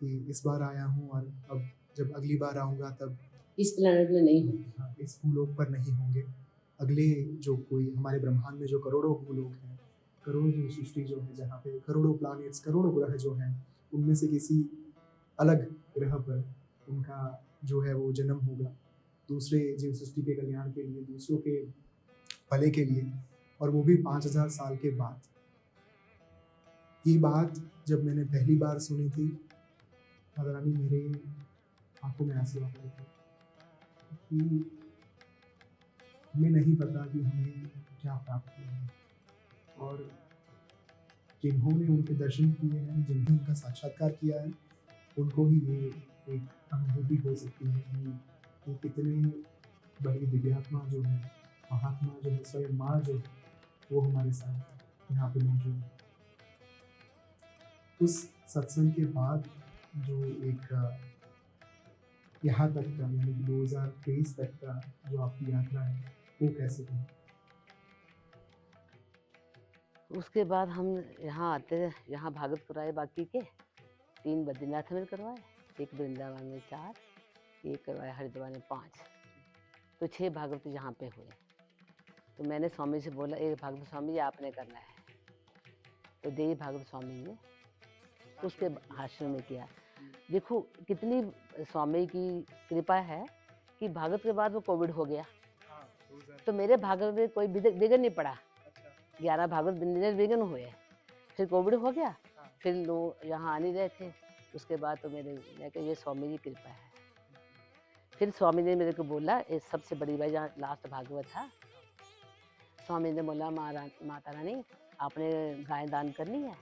कि इस बार आया हूँ और अब जब अगली बार आऊँगा तब इस प्लेनेट में नहीं होंगे, हाँ, इस भूलोक पर नहीं होंगे। अगले जो कोई हमारे ब्रह्मांड में जो करोड़ों भूलोक हैं, करोड़ों जो सृष्टि जो है जहाँ पे करोड़ों प्लैनेट्स करोड़ों ग्रह जो हैं, उनमें से किसी अलग ग्रह पर उनका जो है वो जन्म होगा दूसरे जीव सृष्टि के कल्याण के लिए, दूसरों के भले के लिए, और वो भी 5000 साल के बाद। ये बात जब मैंने पहली बार सुनी थी, माता रानी मेरे आंखों में आंसू आ गए थे कि हमें नहीं पता कि हमें क्या प्राप्त हुआ है, और जिन्होंने उनके दर्शन किए हैं, जिन्होंने उनका साक्षात्कार किया है, उनको ही ये एक अनुभूति हो सकती है कि वो कितने बड़ी दिव्यात्मा जो है, महात्मा जो है, स्वयं माँ जो है, वो हमारे साथ यहाँ पे मौजूद है। उस सत्संग के बाद जो एक यहाँ तक का यानी कि 2023 तक का जो आपकी यात्रा है वो कैसे हुई? उसके बाद हम यहाँ आते, यहाँ भागवत कराए बाकी के 3 बद्रीनाथ में करवाए, 1 वृंदावन में 4, 1 करवाया हरिद्वार में 5, तो 6 भागवत यहाँ पे हुए। तो मैंने स्वामी से बोला एक भागवत स्वामी जी आपने करना है, तो देवी भागवत स्वामी ने उसके आश्रम में किया। देखो कितनी स्वामी की कृपा है कि भागवत के बाद वो कोविड हो गया, तो मेरे भागवत में कोई विघ्न नहीं पड़ा। 11 भागवत विघ्न हुए, फिर कोविड हो गया, फिर लोग यहाँ आ नहीं रहे थे। उसके बाद तो मैं कहा ये स्वामी जी की कृपा है। फिर स्वामी ने मेरे को बोला ये सबसे बड़ी बात जहाँ लास्ट भागवत था, स्वामी ने बोला माता रानी आपने गाय दान करनी है,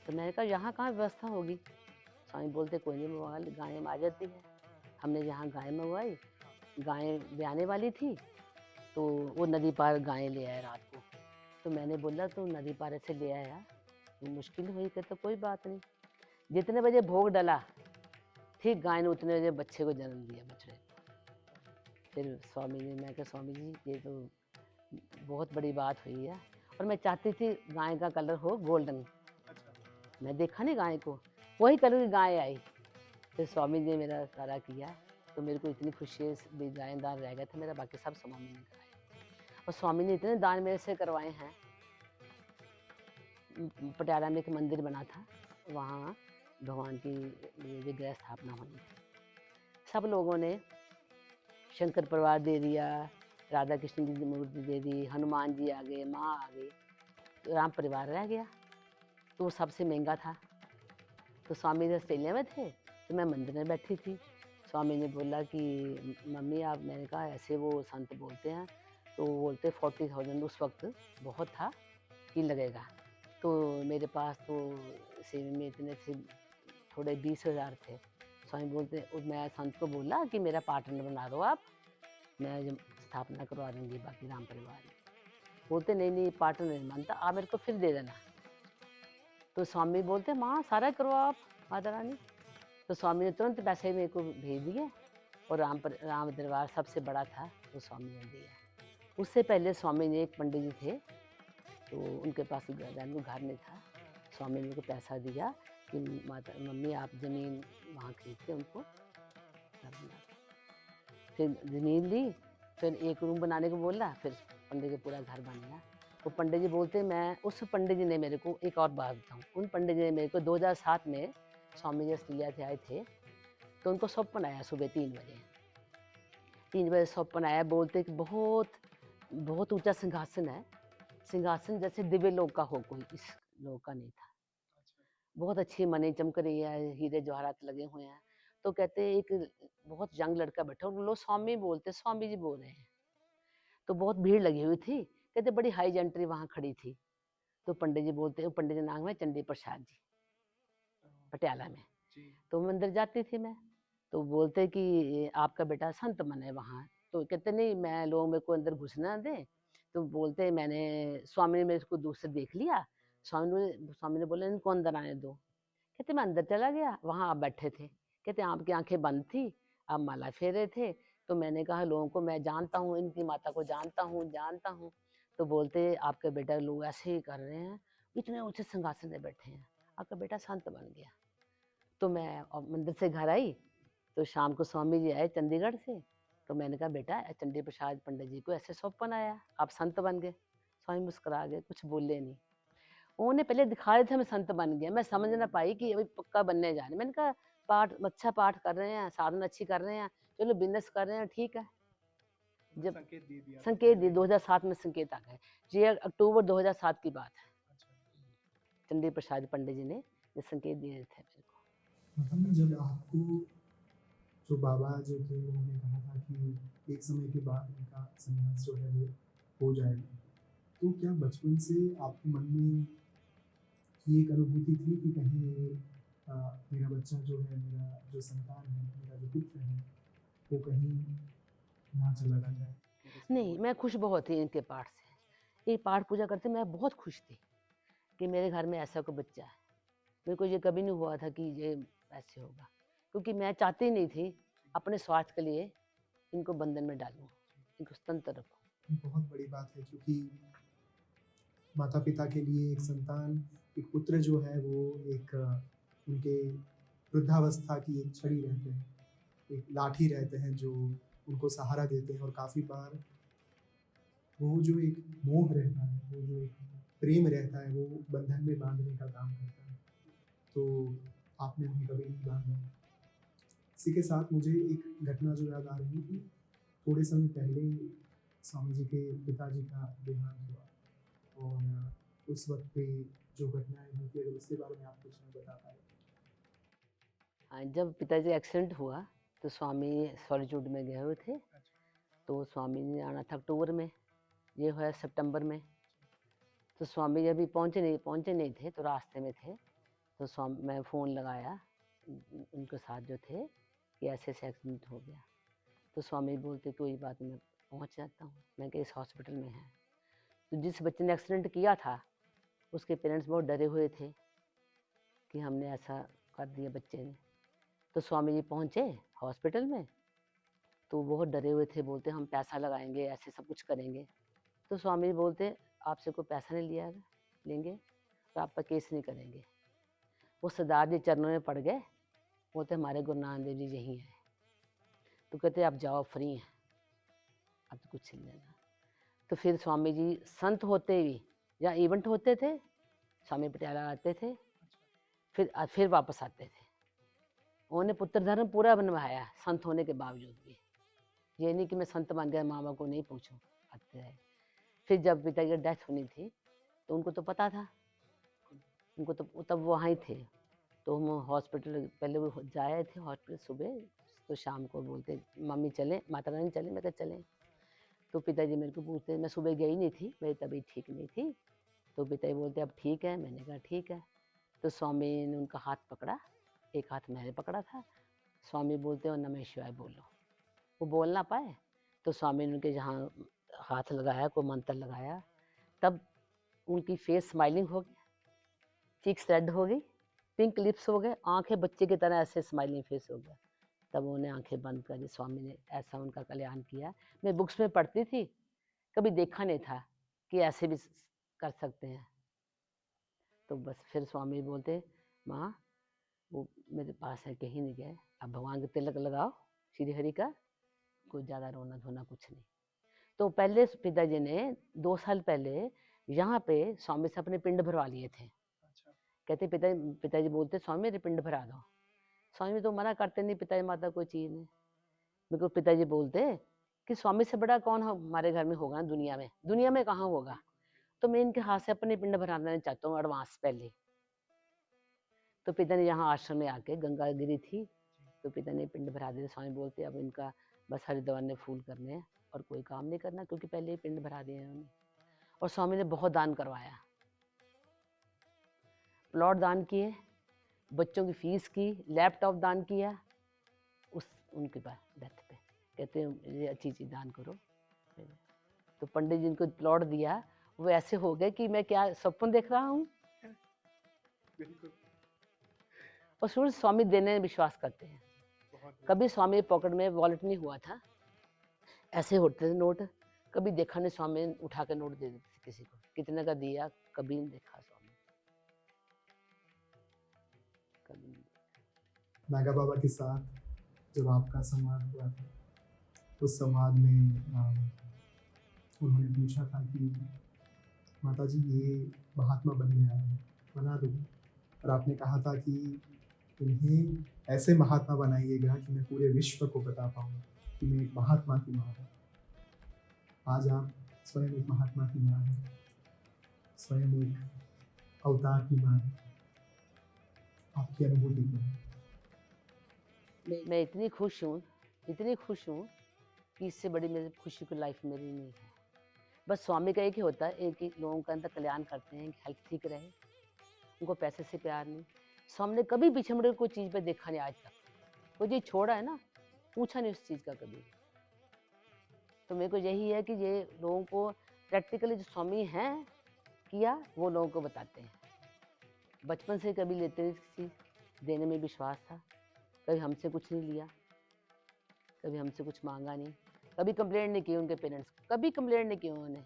तो मैंने कहा यहाँ कहाँ व्यवस्था होगी। स्वामी बोलते कोई नहीं, मंगवा गायें आ जाती है। हमने यहाँ गाय मंगवाई, गायें ब्याने वाली थी, तो वो नदी पार गायें ले आए रात को। तो मैंने बोला तो नदी पार से ले आया, तो मुश्किल हुई, कहते कोई बात नहीं। जितने बजे भोग डला ठीक गाय ने उतने बजे बच्चे को जन्म दिया, बछड़े। फिर स्वामी ने, मैं कहा स्वामी जी ये तो बहुत बड़ी बात हुई है, और मैं चाहती थी गाय का कलर हो गोल्डन। मैं देखा नहीं गाय को, वही कलर की गाय आई। फिर स्वामी जी ने मेरा सारा किया, तो मेरे को इतनी खुशी है, गाय दान रह गया था मेरा, बाकी सब स्वामी ने कराया। और स्वामी ने इतने दान मेरे से करवाए हैं। पटियाला में एक मंदिर बना था, वहाँ भगवान की विग्रह स्थापना हुई, सब लोगों ने शंकर परिवार दे दिया, राधा कृष्ण जी की मूर्ति दे दी, हनुमान जी आ गए, माँ आ गई, तो राम परिवार रह गया, तो वो सबसे महंगा था। तो स्वामी जी ऑस्ट्रेलिया में थे, तो मैं मंदिर में बैठी थी। स्वामी ने बोला कि मम्मी आप, मैंने कहा ऐसे वो संत बोलते हैं, तो वो बोलते 40,000 उस वक्त बहुत था कि लगेगा। तो मेरे पास तो सेविंग में इतने थे, थोड़े 20,000 थे। स्वामी बोलते, और मैं संत को बोला कि मेरा पार्टनर बना दो आप, मैं स्थापना करवा दूँगी बाकी राम परिवार में। बोलते नहीं नहीं पार्टनर नहीं मानता, आप मेरे को फिर दे देना। तो स्वामी बोलते माँ सारा करो आप माता रानी। तो स्वामी ने तुरंत पैसे मेरे को भेज दिए, और राम दरबार सबसे बड़ा था, वो स्वामी ने दिया। उससे पहले स्वामी ने, एक पंडित जी थे, तो उनके पास घर नहीं था, स्वामी ने मेरे को पैसा दिया कि माता मम्मी आप ज़मीन वहाँ खरीद के उनको घर बना। फिर ज़मीन ली, फिर एक रूम बनाने को बोला, फिर पंडित का पूरा घर बन गया। वो पंडित जी बोलते, मैं उस पंडित जी ने मेरे को एक और बात बताऊँ, उन पंडित जी ने मेरे को 2007 में स्वामी जी ऑस्ट्रेलिया से आए थे, तो उनको स्वप्न आया सुबह 3 बजे स्वप्न आया। बोलते कि बहुत ऊंचा सिंहासन है, सिंहासन जैसे दिव्य लोक का हो, कोई इस लोक का नहीं था। बहुत अच्छी मनी चमक रही है, हीरे जवाहरात लगे हुए हैं, तो कहते एक बहुत यंग लड़का बैठा और लोग स्वामी बोलते, स्वामी जी बोल रहे हैं। तो बहुत भीड़ लगी हुई थी, कहते बड़ी हाई एंट्री वहाँ खड़ी थी। तो पंडित जी बोलते, पंडित जी नाम है चंडी प्रसाद जी, पटियाला में। तो मंदिर जाती थी मैं, तो बोलते कि आपका बेटा संत मन है वहाँ। तो कहते नहीं, मैं लोग मेरे को अंदर घुसना दें। तो बोलते मैंने, स्वामी ने मेरे को दूर से देख लिया। स्वामी ने बोला इनको अंदर आने दो। कहते मैं अंदर चला गया, वहाँ आप बैठे थे। कहते आपकी आंखें बंद थी, आप माला फेर रहे थे। तो मैंने कहा लोगों को मैं जानता हूँ, इनकी माता को जानता हूँ। तो बोलते आपके बेटा लोग ऐसे ही कर रहे हैं, इतने ऊंचे सिंहासन में बैठे हैं, आपका बेटा संत बन गया। तो मैं मंदिर से घर आई, तो शाम को स्वामी जी आए चंडीगढ़ से। तो मैंने कहा बेटा चंडी प्रसाद पंडित जी को ऐसे सौंपन आया, आप संत बन गए। स्वामी मुस्कुरा गए, कुछ बोले नहीं। उन्होंने पहले दिखा रहे थे मैं संत बन गया, मैं समझ ना पाई कि अभी पक्का बनने जा रहे। मैंने कहा पाठ अच्छा पाठ कर रहे हैं, साधना अच्छी कर रहे हैं, चलो बिजनेस कर रहे हैं, ठीक है। जब संकेत दिए 2007 में संकेत आ गए, ये अक्टूबर 2007 की बात है। चंडी प्रसाद पंडित जी ने ये संकेत दिए थे मेरे को। मतलब जब आपको जो बाबा जो थे उन्होंने कहा था कि एक समय के बाद उनका संन्यास जो है वो हो जाएगा, तो क्या बचपन से आपके मन में ये एक अनुभूति थी कि कहीं ये मेरा बच्चा जो है, मेरा जो संतान है, मेरा जो पुत्र है, वो कहीं ना चला जाए? नहीं, मैं खुश बहुत थी इनके पाठ से। ये पाठ पूजा करते मैं बहुत खुश थी कि मेरे घर में ऐसा कोई बच्चा है। मेरे को ये कभी नहीं हुआ था कि ये ऐसे होगा, क्योंकि मैं चाहती नहीं थी अपने स्वार्थ के लिए इनको बंधन में डालूं, इनको स्वतंत्र रखूं। बहुत बड़ी बात है, क्योंकि माता पिता के लिए एक संतान, एक पुत्र जो है वो एक उनके वृद्धावस्था की एक छड़ी रहते हैं, एक लाठी रहते हैं जो उनको सहारा देते हैं। और काफ़ी बार वो जो एक मोह रहता है, वो जो एक प्रेम रहता है, वो बंधन में बांधने का काम करता है। तो आपने उन्हें कभी नहीं बांधा। इसी के साथ मुझे एक घटना जो याद आ रही थी, थोड़े समय पहले स्वामी जी के पिताजी का देहांत हुआ, और उस वक्त पे जो घटनाएं हुई थी, अगर उसके बारे में आप कुछ नहीं बता पाए। हाँ, जब पिताजी एक्सीडेंट हुआ तो स्वामी सॉलिट्यूड में गए हुए थे। तो स्वामी ने आना था अक्टूबर में, ये हुआ सितंबर में। तो स्वामी जब भी पहुँचे नहीं थे, तो रास्ते में थे। तो स्वामी मैं फ़ोन लगाया उनके साथ जो थे कि ऐसे ऐसे एक्सीडेंट हो गया। तो स्वामी बोलते कोई बात नहीं, मैं पहुँच जाता हूँ। मैं कि इस हॉस्पिटल में है। तो जिस बच्चे ने एक्सीडेंट किया था उसके पेरेंट्स बहुत डरे हुए थे कि हमने ऐसा कर दिया बच्चे ने। तो स्वामी जी पहुँचे हॉस्पिटल में, तो बहुत डरे हुए थे, बोलते हम पैसा लगाएंगे, ऐसे सब कुछ करेंगे। तो स्वामी जी बोलते आपसे कोई पैसा नहीं लिया लेंगे तो आप पर केस नहीं करेंगे। वो सरदार जी चरणों में पड़ गए, बोलते हमारे गुरु नानक देव जी यहीं हैं। तो कहते आप जाओ, फ्री हैं, अब तो कुछ नहीं लेना। तो फिर स्वामी जी संत होते हुए या इवेंट होते थे, स्वामी पटियाला आते थे, फिर वापस आते थे। उन्होंने पुत्र धर्म पूरा बनवाया संत होने के बावजूद भी। ये नहीं कि मैं संत बन गया, मामा को नहीं पूछूं, आते रहे। फिर जब पिता की डेथ होनी थी तो उनको तो पता था, उनको तो तब वहाँ ही थे। तो हम हॉस्पिटल पहले वो जाए थे हॉस्पिटल सुबह, तो शाम को बोलते मम्मी चलें, माता रानी चलें। मैं कहा चलें। तो पिताजी मेरे को पूछते, मैं सुबह गई नहीं थी, मेरी तबीयत ठीक नहीं थी। तो पिताजी बोलते अब ठीक है। मैंने कहा ठीक है। तो स्वामी ने उनका हाथ पकड़ा, एक हाथ मैंने पकड़ा था। स्वामी बोलते और नमः शिवाय बोलो। वो बोल ना पाए, तो स्वामी ने उनके जहाँ हाथ लगाया, कोई मंत्र लगाया, तब उनकी फेस स्माइलिंग हो गई, चीक्स रेड हो गई, पिंक लिप्स हो गए, आंखें बच्चे की तरह ऐसे स्माइलिंग फेस हो गया। तब उन्हें आंखें बंद करी, स्वामी ने ऐसा उनका कल्याण किया। मैं बुक्स में पढ़ती थी, कभी देखा नहीं था कि ऐसे भी कर सकते हैं। तो बस फिर स्वामी बोलते माँ वो मेरे पास है, कहीं नहीं गए, अब भगवान के तिलक लगाओ श्री हरि का, कोई ज़्यादा रोना धोना कुछ नहीं। तो पहले पिताजी ने 2 साल पहले यहाँ पे स्वामी से अपने पिंड भरवा लिए थे। कहते पिताजी बोलते स्वामी मेरे पिंड भरा दो। स्वामी तो मना करते नहीं, पिताजी माता कोई चीज़ नहीं। मेरे को पिताजी बोलते कि स्वामी से बड़ा कौन हमारे घर में होगा दुनिया में कहाँ होगा। तो मैं इनके हाथ से अपने पिंड भराना चाहता हूँ एडवांस पहले। तो पिता ने यहाँ आश्रम में आके, गंगा गिरी थी तो पिता ने पिंड भरा दिया। स्वामी बोलते अब इनका बस हरिद्वार ने फूल करने हैं और कोई काम नहीं करना, क्योंकि पहले ही पिंड भरा दिए उन्होंने। और स्वामी ने बहुत दान करवाया, प्लॉट दान किए, बच्चों की फीस की, लैपटॉप दान किया उस उनके पास डेथ पे। कहते हैं ये अच्छी चीज़ दान करो। तो पंडित जी को प्लॉट दिया, वो ऐसे हो गए कि मैं क्या सपन देख रहा हूँ। बिल्कुल। और सूर्य स्वामी देने में विश्वास करते हैं। कभी स्वामी पॉकेट में वॉलेट नहीं हुआ था, ऐसे होते थे नोट, कभी देखा नहीं स्वामी उठा के नोट दे देते थे किसी को, कितने का दिया कभी नहीं देखा स्वामी, कभी नहीं। नागा बाबा के साथ जब आपका संवाद हुआ था, उस संवाद में उन्होंने पूछा था कि माता जी ये महात्मा बन गया है, बना दो। और आपने कहा था कि इन्हें ऐसे महात्मा बनाइएगा कि मैं पूरे विश्व को बता पाऊँ कि मैं एक महात्मा की माँ हूँ। आज आप स्वयं एक महात्मा की माँ हैं, स्वयं एक अवतार की माँ हैं। आपकी अनुभूति क्या है? मैं इतनी खुश हूँ कि इससे बड़ी मेरी खुशी की लाइफ मेरी नहीं है। बस स्वामी का एक ही होता है, एक ही लोगों का अंदर कल्याण करते हैं कि हेल्थ ठीक रहे, उनको पैसे से प्यार नहीं। स्वामी ने कभी पीछे मुड़े कोई चीज़ पे देखा नहीं आज तक, कोई चीज़ छोड़ा है ना, पूछा नहीं उस चीज़ का कभी। तो मेरे को यही है कि ये लोगों को प्रैक्टिकली जो स्वामी हैं किया वो लोगों को बताते हैं। बचपन से कभी लेते नहीं चीज़, देने में विश्वास था, कभी हमसे कुछ नहीं लिया, कभी हमसे कुछ मांगा नहीं, कभी कंप्लेंट नहीं की उनके पेरेंट्स, कभी कंप्लेंट नहीं की उन्होंने।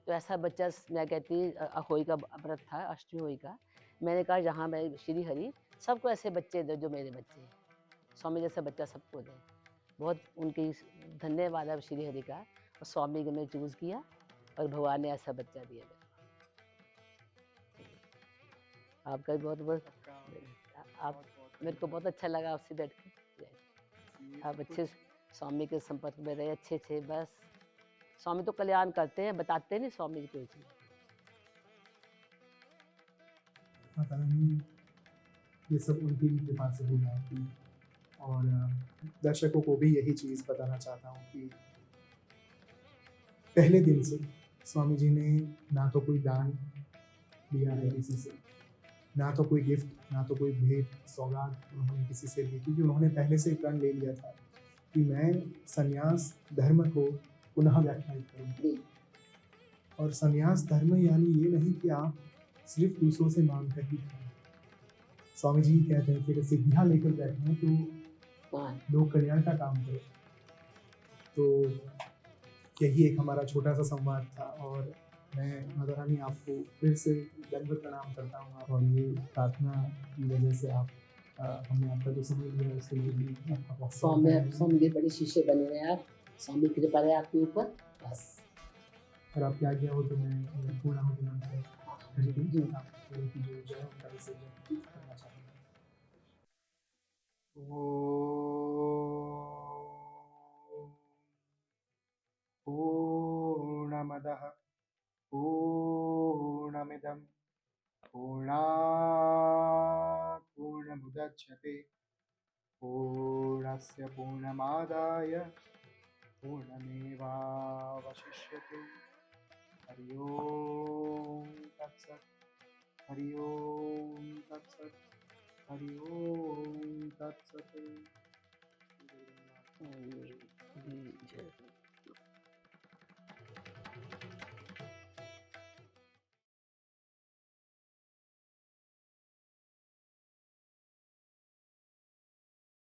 तो ऐसा बच्चा मैं कहती होई का व्रत था, अष्टमी होई का, मैंने कहा जहाँ मैं श्री हरि सबको ऐसे बच्चे दो जो मेरे बच्चे हैं, स्वामी जैसा बच्चा सबको दें। बहुत उनकी धन्यवाद है श्री हरि का, और स्वामी को मैं चूज़ किया और भगवान ने ऐसा बच्चा दिया मेरे को। आपका भी बहुत बहुत आप, मेरे को बहुत अच्छा लगा आपसे बैठ के। आप अच्छे स्वामी के संपर्क में रहे, अच्छे थे। बस स्वामी तो कल्याण करते हैं, बताते नहीं स्वामी की कोई चीज़। माता रानी, ये सब उनकी ही कृपा से हो रहा है। और दर्शकों को भी यही चीज़ बताना चाहता हूँ कि पहले दिन से स्वामी जी ने ना तो कोई दान लिया है किसी से, ना तो कोई गिफ्ट, ना तो कोई भेंट सौगात उन्होंने किसी से ली, क्योंकि उन्होंने पहले से प्रण ले लिया था कि मैं संन्यास धर्म को पुनः व्याख्यायित करूँगी। और संन्यास धर्म यानी ये नहीं कि आप सिर्फ दूसरों से मांग कर ही खाएं। स्वामी जी कहते हैं कि अगर सिद्धियाँ लेकर बैठे हैं तो लोक कल्याण का काम करें। तो यही एक हमारा छोटा सा संवाद था, और मैं माता रानी आपको फिर से दंडवत प्रणाम करता हूँ। और ये प्रार्थना की वजह से आप हमने आपका जो समय लिया उसके लिए भी आपका बहुत स्वामी के बड़े शिष्य बने रहे आप, स्वामी की कृपा रहे आपके ऊपर बस। और आपकी आज्ञा हो तो मैं पूर्ण आहुति मंत्र आपकी जो जय उनका विसर्जन करना चाहूँगा। पूर्णमदः पूर्णमिदं पूर्णात् पूर्णमुदच्यते पूर्णस्य पूर्णमादाय पूर्णमेवावशिष्यते। हरि ओम तत्सत्, हरि ओम तत्सत्, हरि ओम तत्सत्।